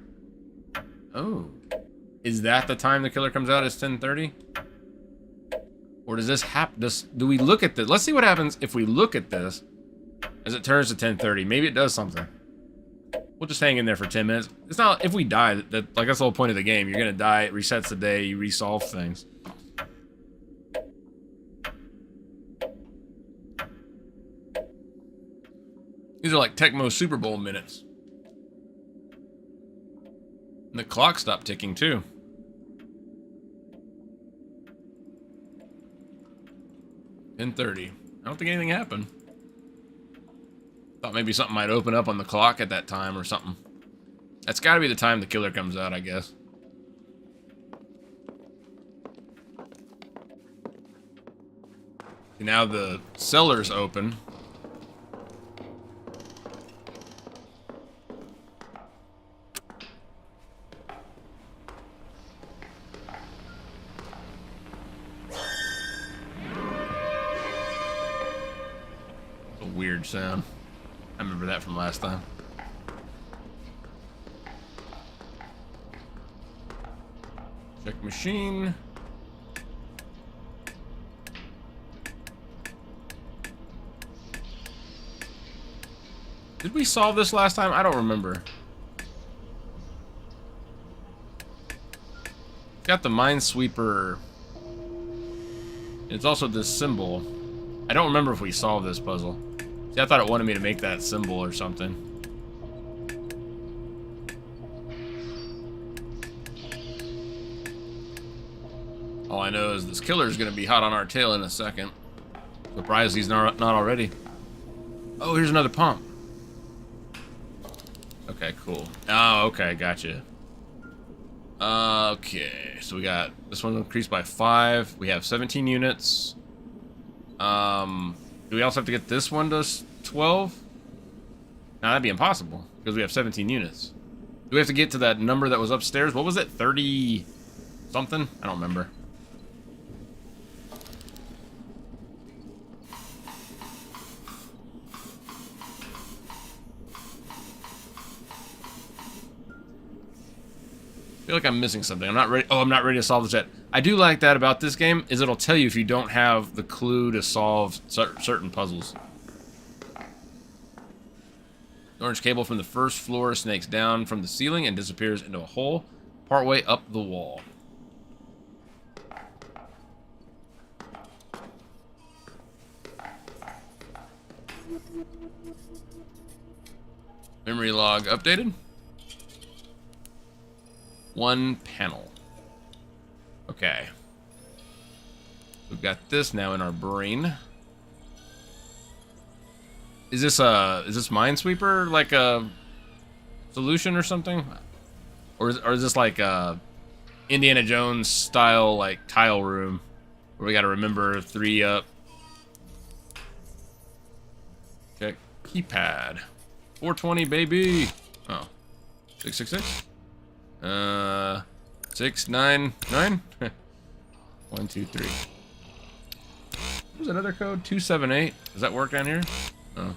Oh. Is that the time the killer comes out? Is 10:30? Or does this happen? Do we look at this? Let's see what happens if we look at this as it turns to 10:30. Maybe it does something. We'll just hang in there for 10 minutes. It's not, if we die, like that's the whole point of the game. You're gonna die, it resets the day, you resolve things. These are like Tecmo Super Bowl minutes. And the clock stopped ticking too. $10:30. I don't think anything happened. Thought maybe something might open up on the clock at that time or something. That's got to be the time the killer comes out, I guess. Now the cellar's open. It's a weird sound. I remember that from last time. Check machine. Did we solve this last time? I don't remember. Got the Minesweeper. It's also this symbol. I don't remember if we solved this puzzle. See, I thought it wanted me to make that symbol or something. All I know is this killer is going to be hot on our tail in a second. Surprised he's not already. Oh, here's another pump. Okay, cool. Oh, okay, gotcha. Okay, so we got this one increased by 5. We have 17 units. Do we also have to get this one to 12? No, that'd be impossible, because we have 17 units. Do we have to get to that number that was upstairs? What was it? 30 something? I don't remember. I feel like I'm missing something. I'm not ready. Oh, I'm not ready to solve this yet. I do like that about this game, is it'll tell you if you don't have the clue to solve certain puzzles. The orange cable from the first floor snakes down from the ceiling and disappears into a hole partway up the wall. Memory log updated. 1 panel. Okay. We've got this now in our brain. Is this Minesweeper like a solution or something? Or is this like a Indiana Jones style like tile room where we gotta remember 3 up? Check keypad. 420 baby. Oh. 666? 699? 1, 2, 3. was another code? 278. Does that work down here? Oh.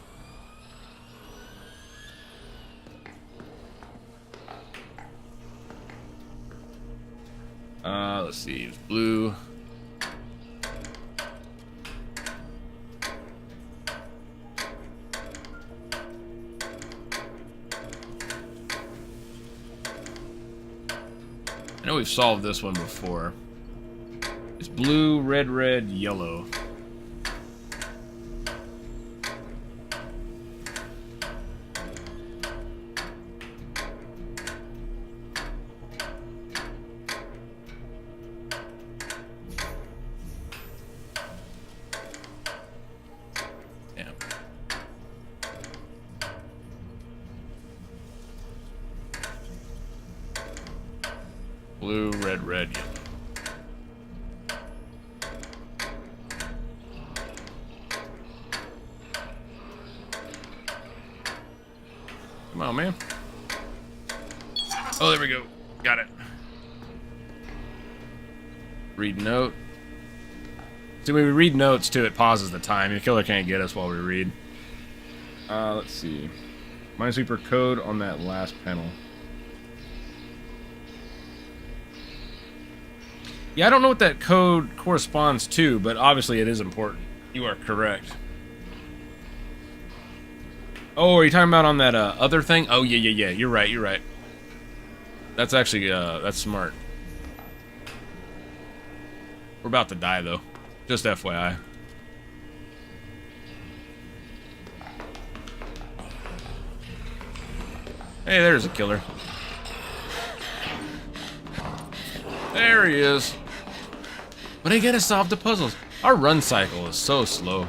Let's see. It's blue. I know we've solved this one before. It's blue, red, red, yellow. Blue, red, red, yellow. Come on, man. Oh, there we go. Got it. Read note. See, when we read notes, too, it pauses the time. The killer can't get us while we read. Let's see. Minesweeper code on that last panel. Yeah, I don't know what that code corresponds to, but obviously it is important. You are correct. Oh, are you talking about on that other thing? Oh, yeah. You're right. That's actually, that's smart. We're about to die, though. Just FYI. Hey, there's a killer. There he is. But I gotta solve the puzzles. Our run cycle is so slow.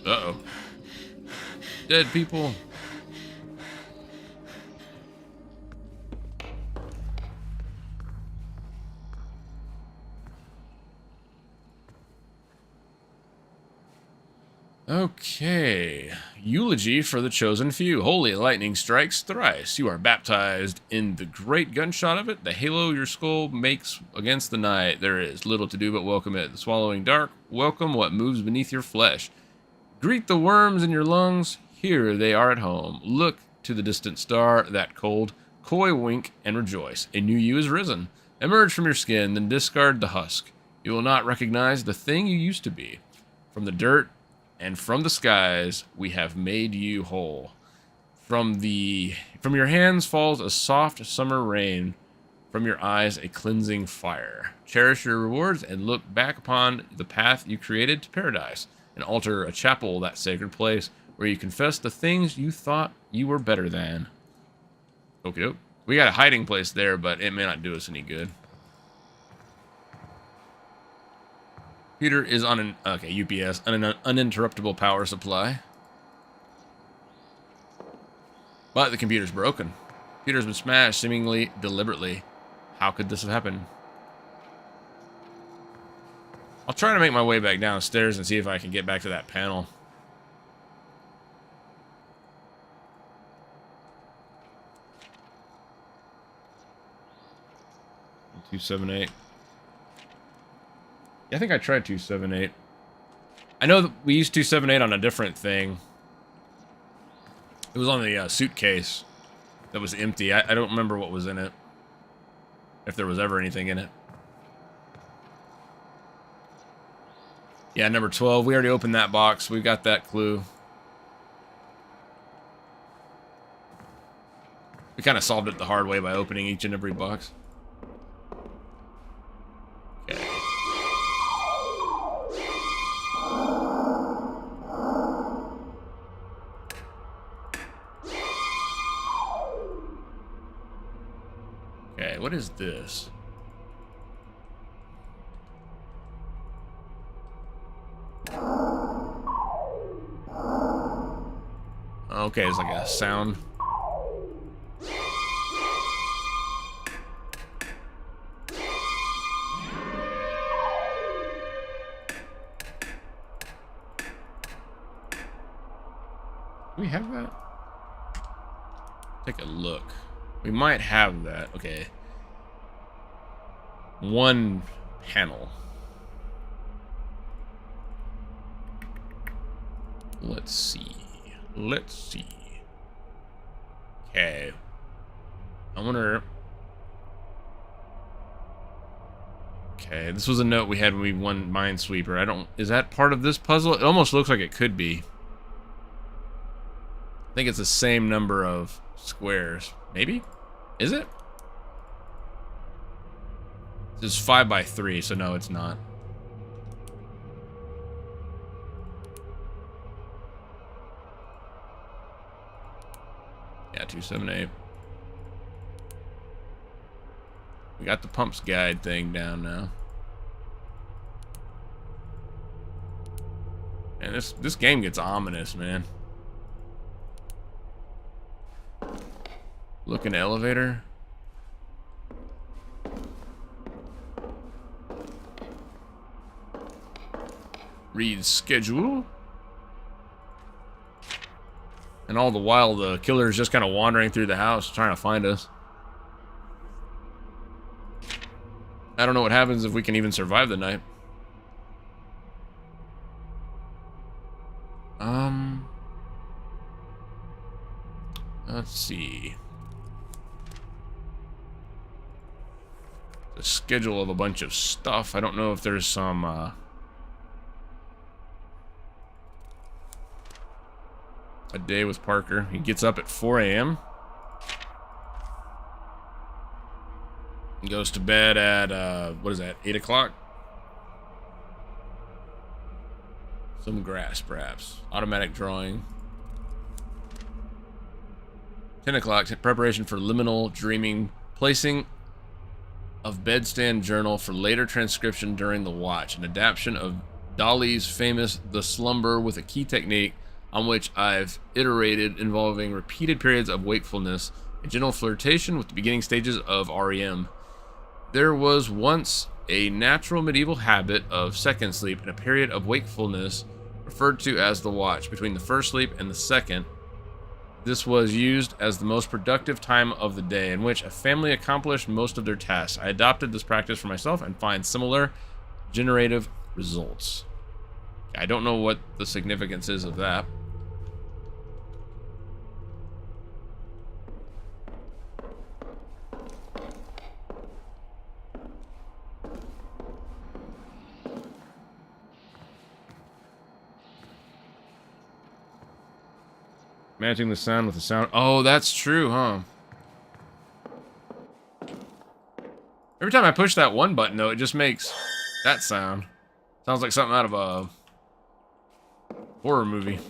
Uh-oh. Dead people. Okay. Eulogy for the chosen few. Holy lightning strikes thrice. You are baptized in the great gunshot of it. The halo your skull makes against the night. There is little to do but welcome it. The swallowing dark. Welcome what moves beneath your flesh. Greet the worms in your lungs. Here they are at home. Look to the distant star, that cold, coy wink, and rejoice. A new you is risen. Emerge from your skin, then discard the husk. You will not recognize the thing you used to be. From the dirt and from the skies, we have made you whole. From your hands falls a soft summer rain. From your eyes, a cleansing fire. Cherish your rewards and look back upon the path you created to paradise. An altar, a chapel, that sacred place where you confess the things you thought you were better than. Okie doke. We got a hiding place there, but it may not do us any good. Computer is on an UPS, an uninterruptible power supply. But the computer's broken. Computer's been smashed, seemingly deliberately. How could this have happened? I'll try to make my way back downstairs and see if I can get back to that panel. .278. Yeah, I think I tried 278. I know that we used 278 on a different thing. It was on the suitcase that was empty. I don't remember what was in it. If there was ever anything in it. Yeah, number 12. We already opened that box. We got that clue. We kind of solved it the hard way by opening each and every box. Okay. Okay, what is this? Okay, it's like a sound. we have that? Take a look. We might have that. Okay. One panel. Let's see. Let's see. Okay. I wonder... Okay, this was a note we had when we won Minesweeper. I don't... Is that part of this puzzle? It almost looks like it could be. I think it's the same number of squares. Maybe? Is it? This is 5 by 3, so no, it's not. Yeah, 278. We got the pumps guide thing down now. And this game gets ominous, man. Looking elevator. Read schedule. And all the while, the killer is just kind of wandering through the house trying to find us. I don't know what happens if we can even survive the night. Let's see. The schedule of a bunch of stuff. I don't know if there's some, a day with Parker. He gets up at 4 a.m. and goes to bed at, what is that, 8 o'clock? Some grass, perhaps. Automatic drawing. 10 o'clock, preparation for liminal dreaming. Placing of bedstand journal for later transcription during the watch. An adaptation of Dali's famous The Slumber with a key technique on which I've iterated, involving repeated periods of wakefulness, a gentle flirtation with the beginning stages of REM. There was once a natural medieval habit of second sleep and a period of wakefulness referred to as the watch. Between the first sleep and the second, this was used as the most productive time of the day, in which a family accomplished most of their tasks. I adopted this practice for myself and find similar generative results. I don't know what the significance is of that. Matching the sound with the sound. Oh, that's true, huh? Every time I push that one button, though, it just makes that sound. Sounds like something out of a horror movie.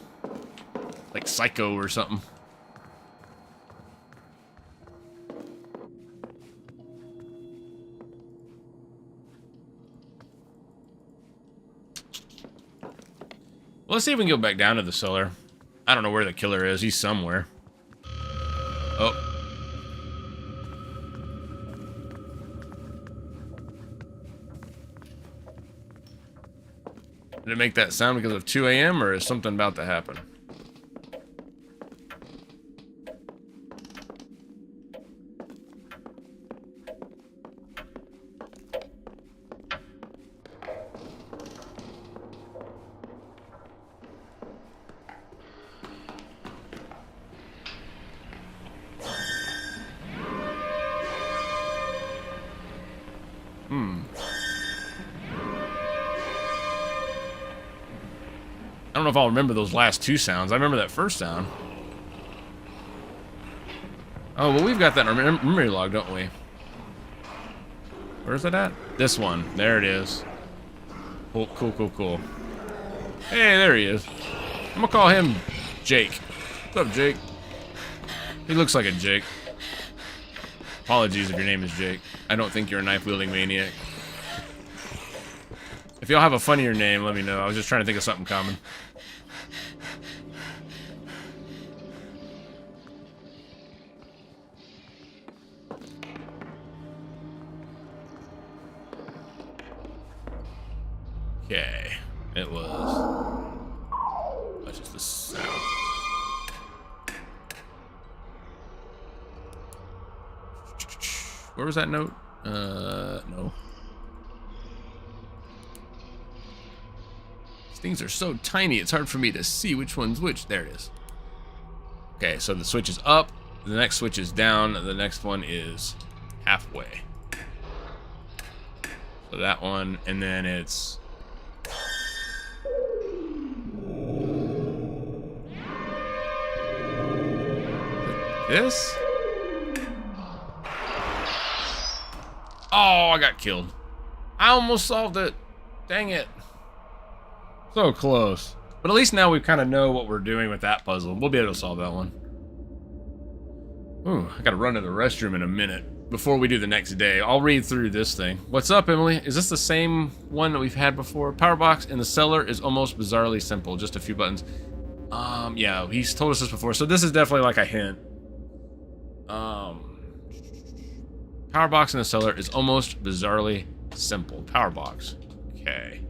Like Psycho or something. Well, let's see if we can go back down to the cellar. I don't know where the killer is. He's somewhere. Oh. Did it make that sound because of 2 a.m. or is something about to happen? I don't know if I'll remember those last two sounds. I remember that first sound. Oh, well, we've got that in our memory log, don't we? Where's it at? This one. There it is. Cool, cool, cool, cool. Hey, there he is. I'm gonna call him Jake. What's up, Jake? He looks like a Jake. Apologies if your name is Jake. I don't think you're a knife-wielding maniac. If y'all have a funnier name, let me know. I was just trying to think of something common. Okay, it was. That's just the sound. Where was that note? No. These things are so tiny, it's hard for me to see which one's which. There it is. Okay, so the switch is up, the next switch is down, the next one is halfway. So that one, and then it's... this? Oh, I got killed. I almost solved it. Dang it. So close. But at least now we kind of know what we're doing with that puzzle. We'll be able to solve that one. Ooh, I gotta run to the restroom in a minute before we do the next day. I'll read through this thing. What's up, Emily? Is this the same one that we've had before? Power box in the cellar is almost bizarrely simple. Just a few buttons. Yeah, he's told us this before. So this is definitely like a hint. Power box in the cellar is almost bizarrely simple. Power box. Okay.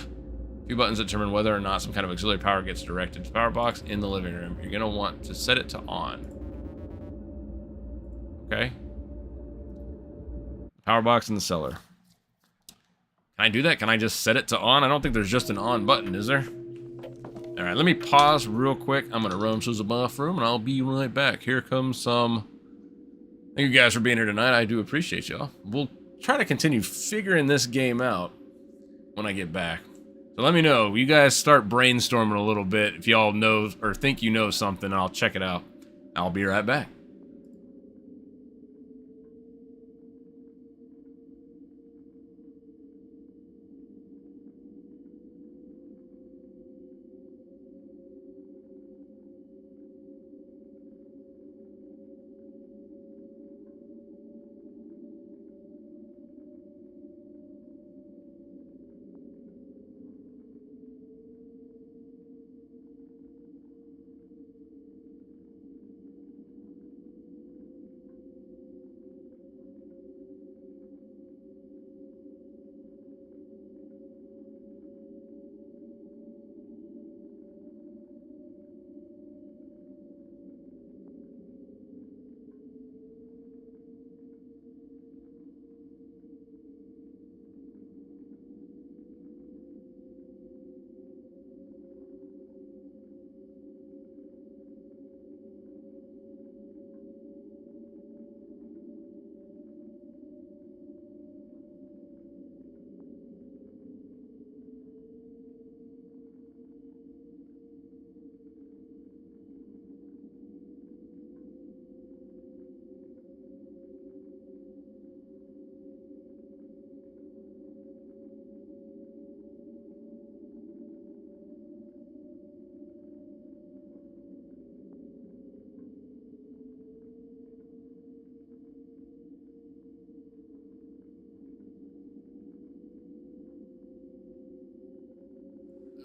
Few buttons determine whether or not some kind of auxiliary power gets directed to power box in the living room. You're gonna want to set it to on. Okay. Power box in the cellar. Can I do that? Can I just set it to on? I don't think there's just an on button, is there? Alright, let me pause real quick. I'm gonna run to the bathroom and I'll be right back. Here comes some... Thank you guys for being here tonight. I do appreciate y'all. We'll try to continue figuring this game out when I get back. So let me know. You guys start brainstorming a little bit. If y'all know or think you know something, I'll check it out. I'll be right back.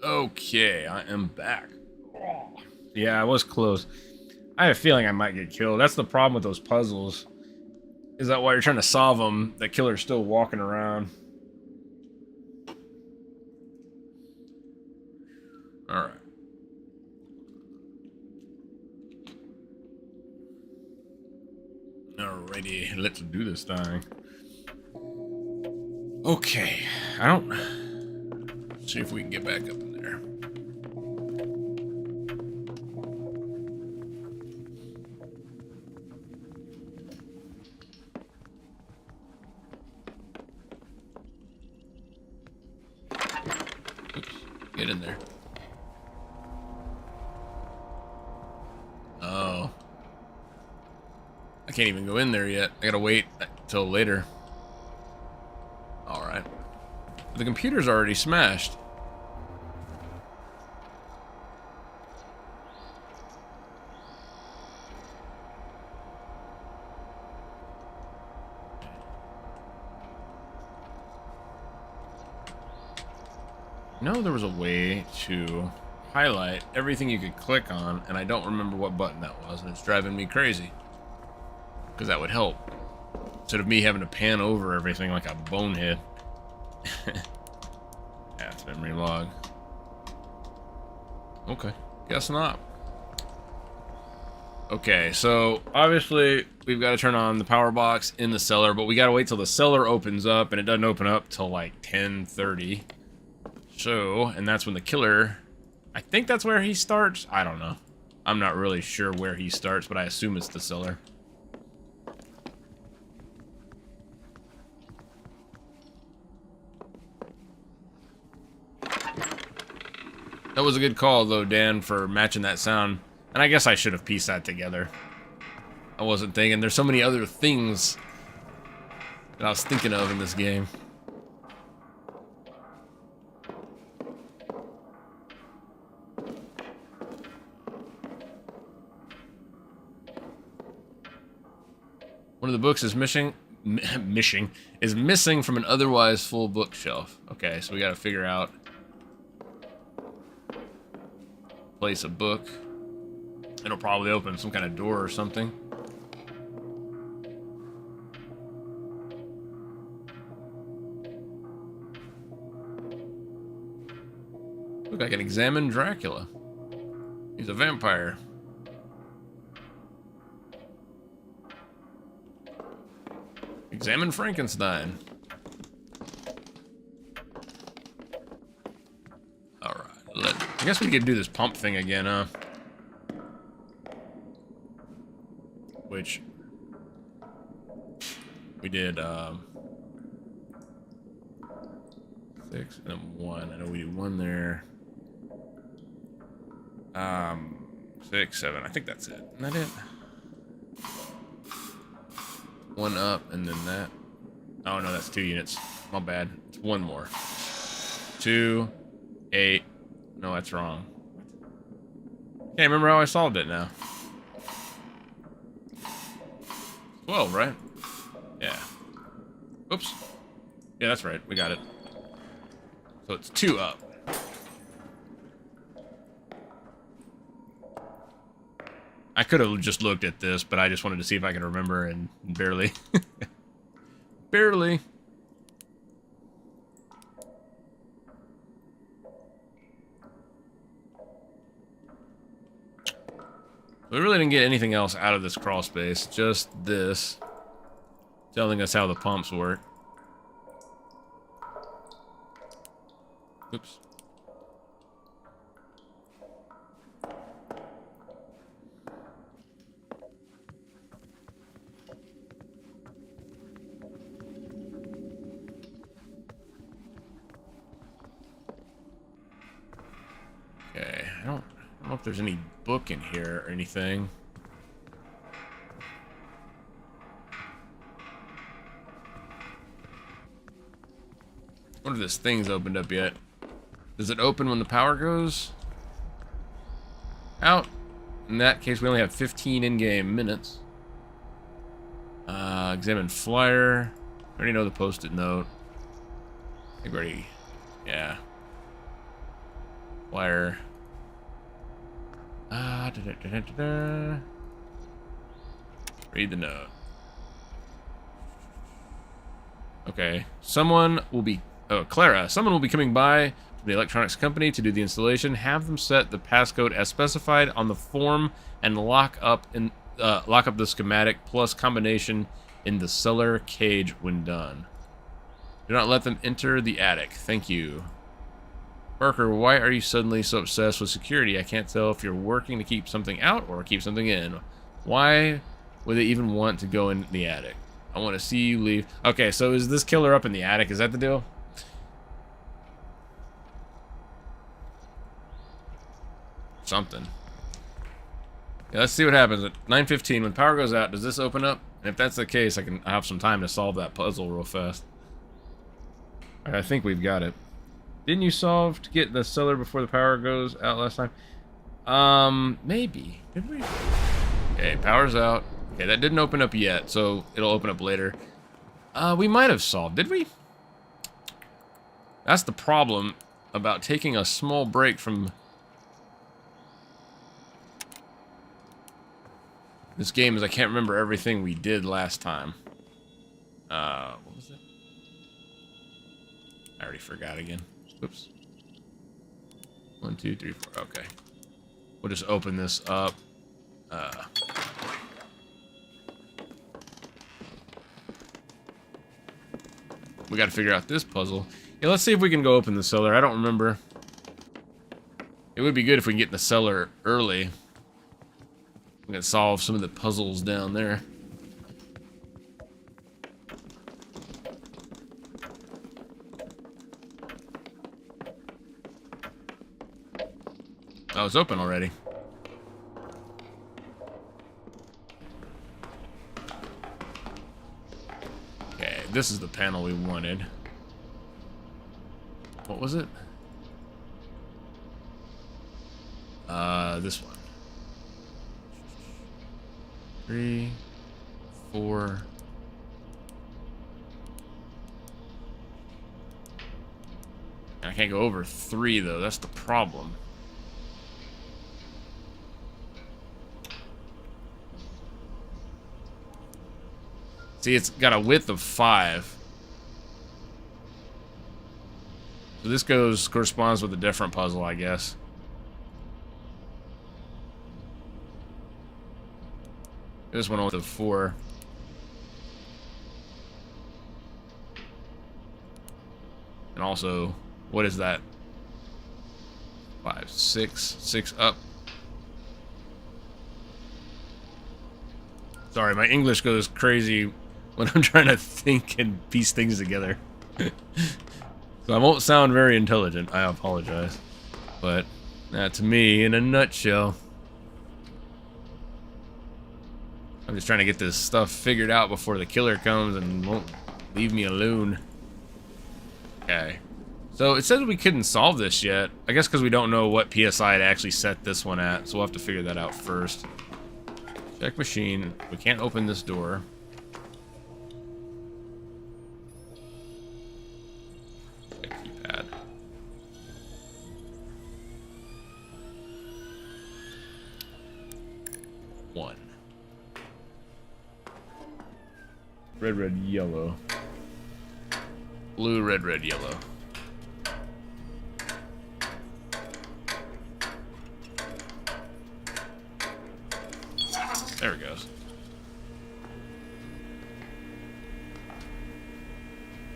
Okay, I am back. Yeah, I was close. I have a feeling I might get killed. That's the problem with those puzzles. Is that while you're trying to solve them, the killer's still walking around. Alright. Alrighty, let's do this thing. Okay, I don't... Let's see if we can get back up in there. Oops, get in there. Oh. I can't even go in there yet. I gotta wait till later. Alright. The computer's already smashed. No, there was a way to highlight everything you could click on, and I don't remember what button that was, and it's driving me crazy. Because that would help. Instead of me having to pan over everything like a bonehead. That's memory log. Okay, guess not. Okay, so obviously we've got to turn on the power box in the cellar, but we got to wait till the cellar opens up, and it doesn't open up till like 10:30. So, and that's when the killer, I think that's where he starts. I don't know. I'm not really sure where he starts, but I assume it's the cellar. That was a good call, though, Dan, for matching that sound. And I guess I should have pieced that together. I wasn't thinking. There's so many other things that I was thinking of in this game. One of the books is missing from an otherwise full bookshelf. Okay, so we got to figure out place a book. It'll probably open some kind of door or something. Look, I can examine Dracula. He's a vampire. Examine Frankenstein. Alright, I guess we could do this pump thing again, huh? Which we did 6 and then 1. I know we did 1 there. 6, 7. I think that's it. Isn't that it? 1 up and then that. Oh no, that's 2 units. My bad. It's 1 more. 2, 8. No, that's wrong. Can't remember how I solved it now. 12, right? Yeah. Oops. Yeah, that's right. We got it. So it's 2 up. I could have just looked at this, but I just wanted to see if I could remember, and barely. Barely. We really didn't get anything else out of this crawl space, just this. Telling us how the pumps work. Oops. Okay, I don't know if there's any book in here or anything. I wonder if this thing's opened up yet. Does it open when the power goes out? In that case, we only have 15 in-game minutes. Examine flyer. I already know the post-it note. I think we already... Yeah. Flyer. Read the note. Okay. Someone will be... Oh, Clara. Someone will be coming by from the electronics company to do the installation. Have them set the passcode as specified on the form and lock up the schematic plus combination in the cellar cage when done. Do not let them enter the attic. Thank you. Parker, why are you suddenly so obsessed with security? I can't tell if you're working to keep something out or keep something in. Why would they even want to go in the attic? I want to see you leave. Okay, so is this killer up in the attic? Is that the deal? Something. Yeah, let's see what happens at 9:15 when power goes out. Does this open up? And if that's the case, I have some time to solve that puzzle real fast. I think we've got it. Didn't you solve to get the cellar before the power goes out last time? Maybe. Did we? Okay, power's out. Okay, that didn't open up yet, so it'll open up later. We might have solved. Did we? That's the problem about taking a small break from this game, is I can't remember everything we did last time. What was it? I already forgot again. Oops. 1, 2, 3, 4. Okay. We'll just open this up. We got to figure out this puzzle. Yeah, let's see if we can go open the cellar. I don't remember. It would be good if we can get in the cellar early. We can solve some of the puzzles down there. Oh, it's open already. Okay, this is the panel we wanted. What was it? This one. 3, 4. I can't go over 3 though. That's the problem. See, it's got a width of 5. So this corresponds with a different puzzle, I guess. This one with a 4. And also, what is that? 5, 6 up. Sorry, my English goes crazy when I'm trying to think and piece things together. So I won't sound very intelligent, I apologize. But that's me in a nutshell. I'm just trying to get this stuff figured out before the killer comes and won't leave me alone. Okay. So it says we couldn't solve this yet. I guess because we don't know what PSI to actually set this one at. So we'll have to figure that out first. Check machine. We can't open this door. Check keypad. One. Red, red, yellow. Blue, red, red, yellow. There it goes. Is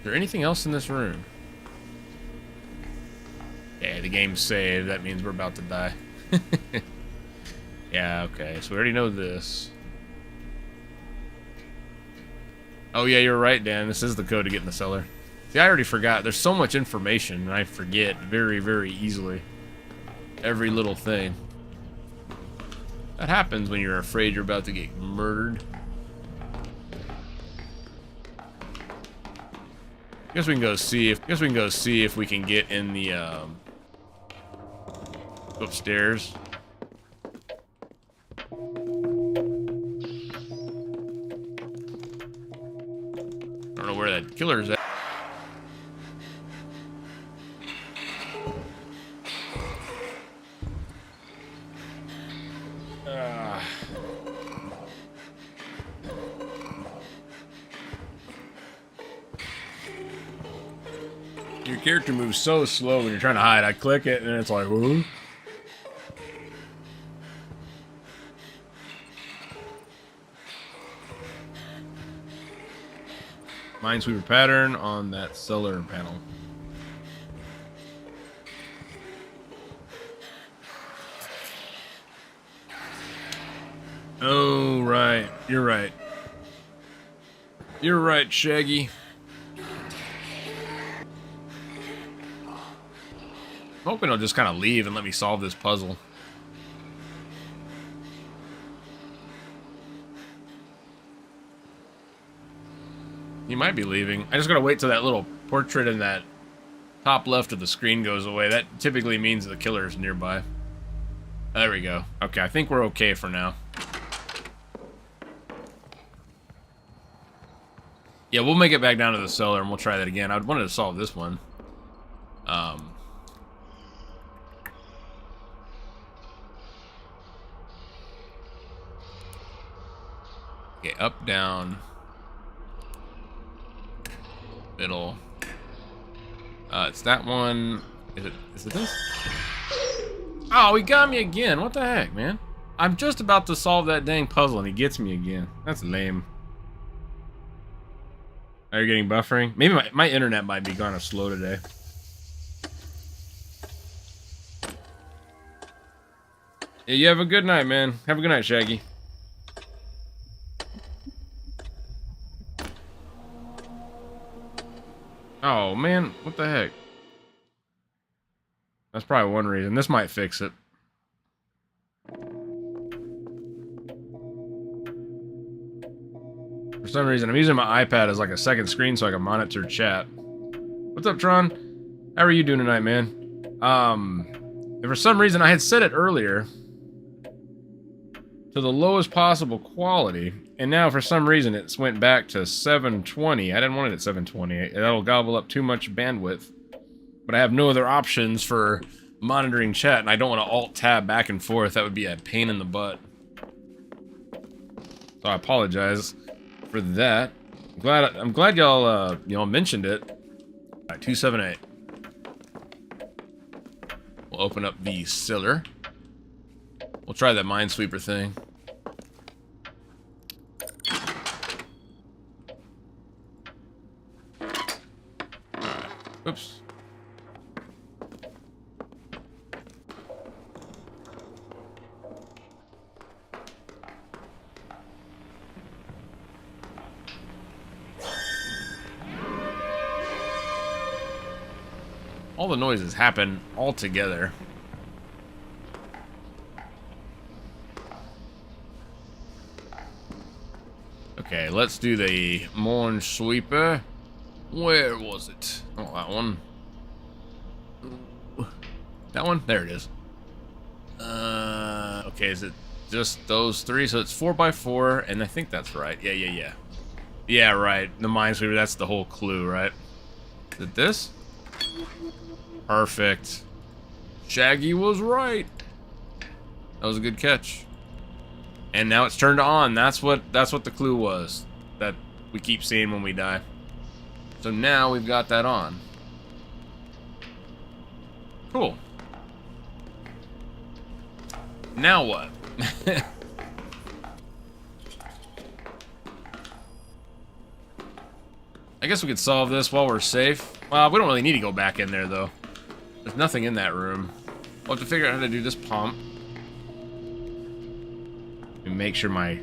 there anything else in this room? Yeah, the game's saved. That means we're about to die. Yeah, okay. So we already know this. Oh, yeah, you're right, Dan. This is the code to get in the cellar. See, I already forgot. There's so much information, and I forget very, very easily. Every little thing. That happens when you're afraid you're about to get murdered. Guess we can go see if we can get in the upstairs. I don't know where that killer's at. Your character moves so slow when you're trying to hide. I click it and it's like, whoa. Minesweeper pattern on that cellar panel. Oh, right. You're right. You're right, Shaggy. I'm hoping he'll just kind of leave and let me solve this puzzle. He might be leaving. I just gotta wait till that little portrait in that top left of the screen goes away. That typically means the killer is nearby. There we go. Okay, I think we're okay for now. Yeah, we'll make it back down to the cellar and we'll try that again. I wanted to solve this one. Okay, up, down, middle. It's that one. Is it this? Oh, he got me again. What the heck, man? I'm just about to solve that dang puzzle and he gets me again. That's lame. Are you getting buffering? Maybe my internet might be kind of slow today. Yeah, you have a good night, man. Have a good night, Shaggy. Oh, man. What the heck? That's probably one reason. This might fix it. For some reason, I'm using my iPad as like a second screen so I can monitor chat. What's up, Tron? How are you doing tonight, man? And for some reason, I had set it earlier to the lowest possible quality, and now for some reason it's went back to 720. I didn't want it at 720. That'll gobble up too much bandwidth. But I have no other options for monitoring chat, and I don't want to alt-tab back and forth. That would be a pain in the butt. So I apologize for that. I'm glad y'all mentioned it. All right, 278. We'll open up the cellar. We'll try that Minesweeper thing. Alright. Oops. All the noises happen all together. Okay, let's do the Minesweeper. Where was it? Oh, that one. That one? There it is. Okay, is it just those three? So it's 4x4, and I think that's right. Yeah. Yeah, right. The Minesweeper, that's the whole clue, right? Is it this? Perfect. Shaggy was right. That was a good catch. And now it's turned on. That's what the clue was that we keep seeing when we die. So now we've got that on. Cool. Now what? I guess we could solve this while we're safe. Well, we don't really need to go back in there though. There's nothing in that room. We'll have to figure out how to do this pump. And make sure my...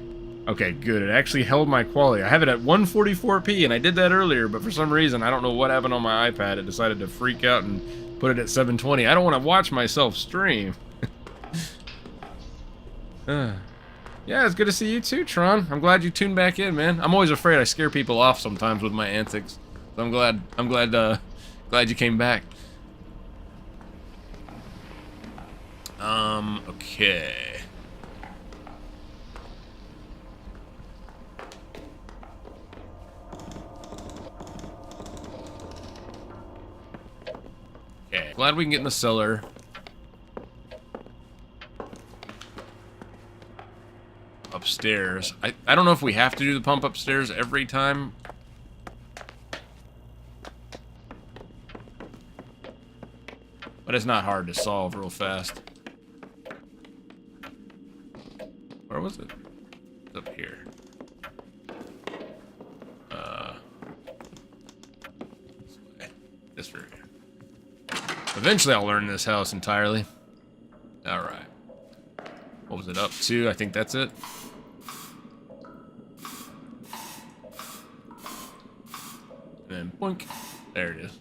Okay, good. It actually held my quality. I have it at 144p, and I did that earlier, but for some reason, I don't know what happened on my iPad. It decided to freak out and put it at 720. I don't want to watch myself stream. Yeah, it's good to see you too, Tron. I'm glad you tuned back in, man. I'm always afraid I scare people off sometimes with my antics. So I'm glad you came back. Okay. Okay, glad we can get in the cellar. Upstairs. I don't know if we have to do the pump upstairs every time. But it's not hard to solve real fast. Where was it? It's up here. This way. This route. Eventually I'll learn this house entirely. Alright. What was it up to? I think that's it. And then boink. There it is.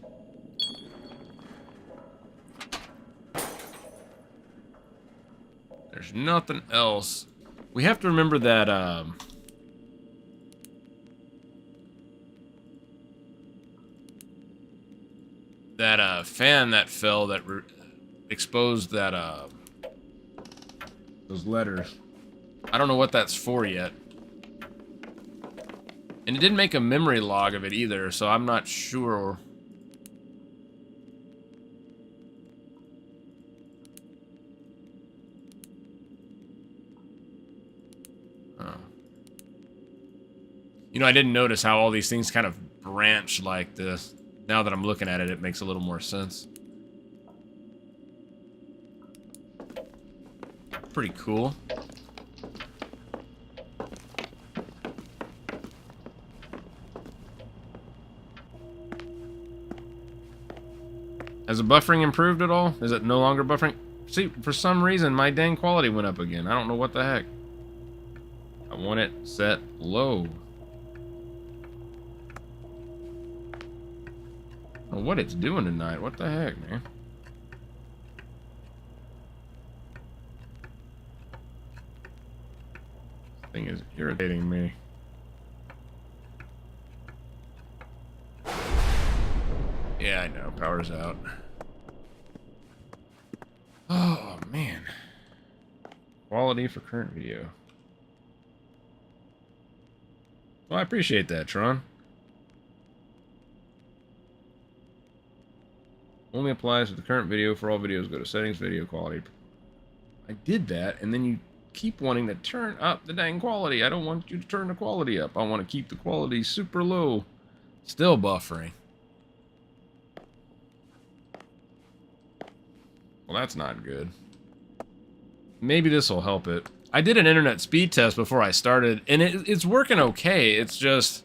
There's nothing else. We have to remember that, fan that fell that exposed that, those letters. I don't know what that's for yet. And it didn't make a memory log of it either, so I'm not sure. You know, I didn't notice how all these things kind of branch like this. Now that I'm looking at it, it makes a little more sense. Pretty cool. Has the buffering improved at all? Is it no longer buffering? See, for some reason, my dang quality went up again. I don't know what the heck. I want it set low. I don't know what it's doing tonight. What the heck, man? This thing is irritating me. Yeah, I know. Power's out. Oh, man. Quality for current video. Well, I appreciate that, Tron. Only applies to the current video. For all videos, go to settings, video quality. I did that, and then you keep wanting to turn up the dang quality. I don't want you to turn the quality up. I want to keep the quality super low. Still buffering. Well, that's not good. Maybe this will help it. I did an internet speed test before I started, and it's working okay. It's just,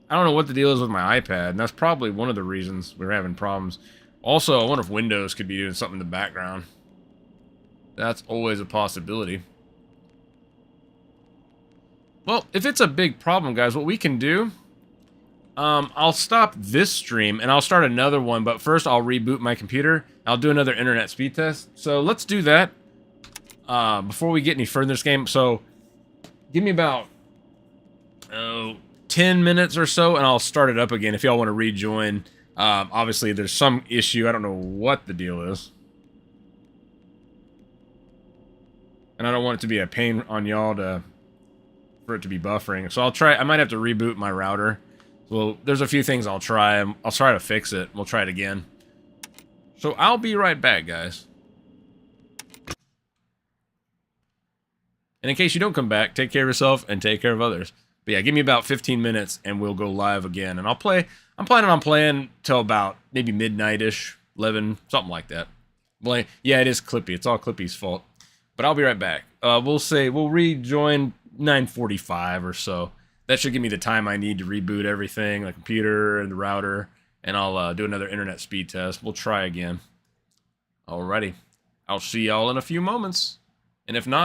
I don't know what the deal is with my iPad, and that's probably one of the reasons we're having problems. Also, I wonder if Windows could be doing something in the background. That's always a possibility. Well, if it's a big problem, guys, what we can do, I'll stop this stream, and I'll start another one, but first I'll reboot my computer. I'll do another internet speed test. So let's do that before we get any further in this game. So give me about 10 minutes or so, and I'll start it up again if y'all want to rejoin. Obviously, there's some issue. I don't know what the deal is. And I don't want it to be a pain on y'all for it to be buffering. So I'll try. I might have to reboot my router. Well, there's a few things I'll try. I'll try to fix it. We'll try it again. So I'll be right back, guys. And in case you don't come back, take care of yourself and take care of others. But yeah, give me about 15 minutes and we'll go live again. And I'm planning on playing till about maybe midnight-ish, 11, something like that. Well, yeah, it is Clippy. It's all Clippy's fault. But I'll be right back. We'll rejoin 9:45 or so. That should give me the time I need to reboot everything, the computer and the router, and I'll do another internet speed test. We'll try again. Alrighty. I'll see y'all in a few moments. And if not,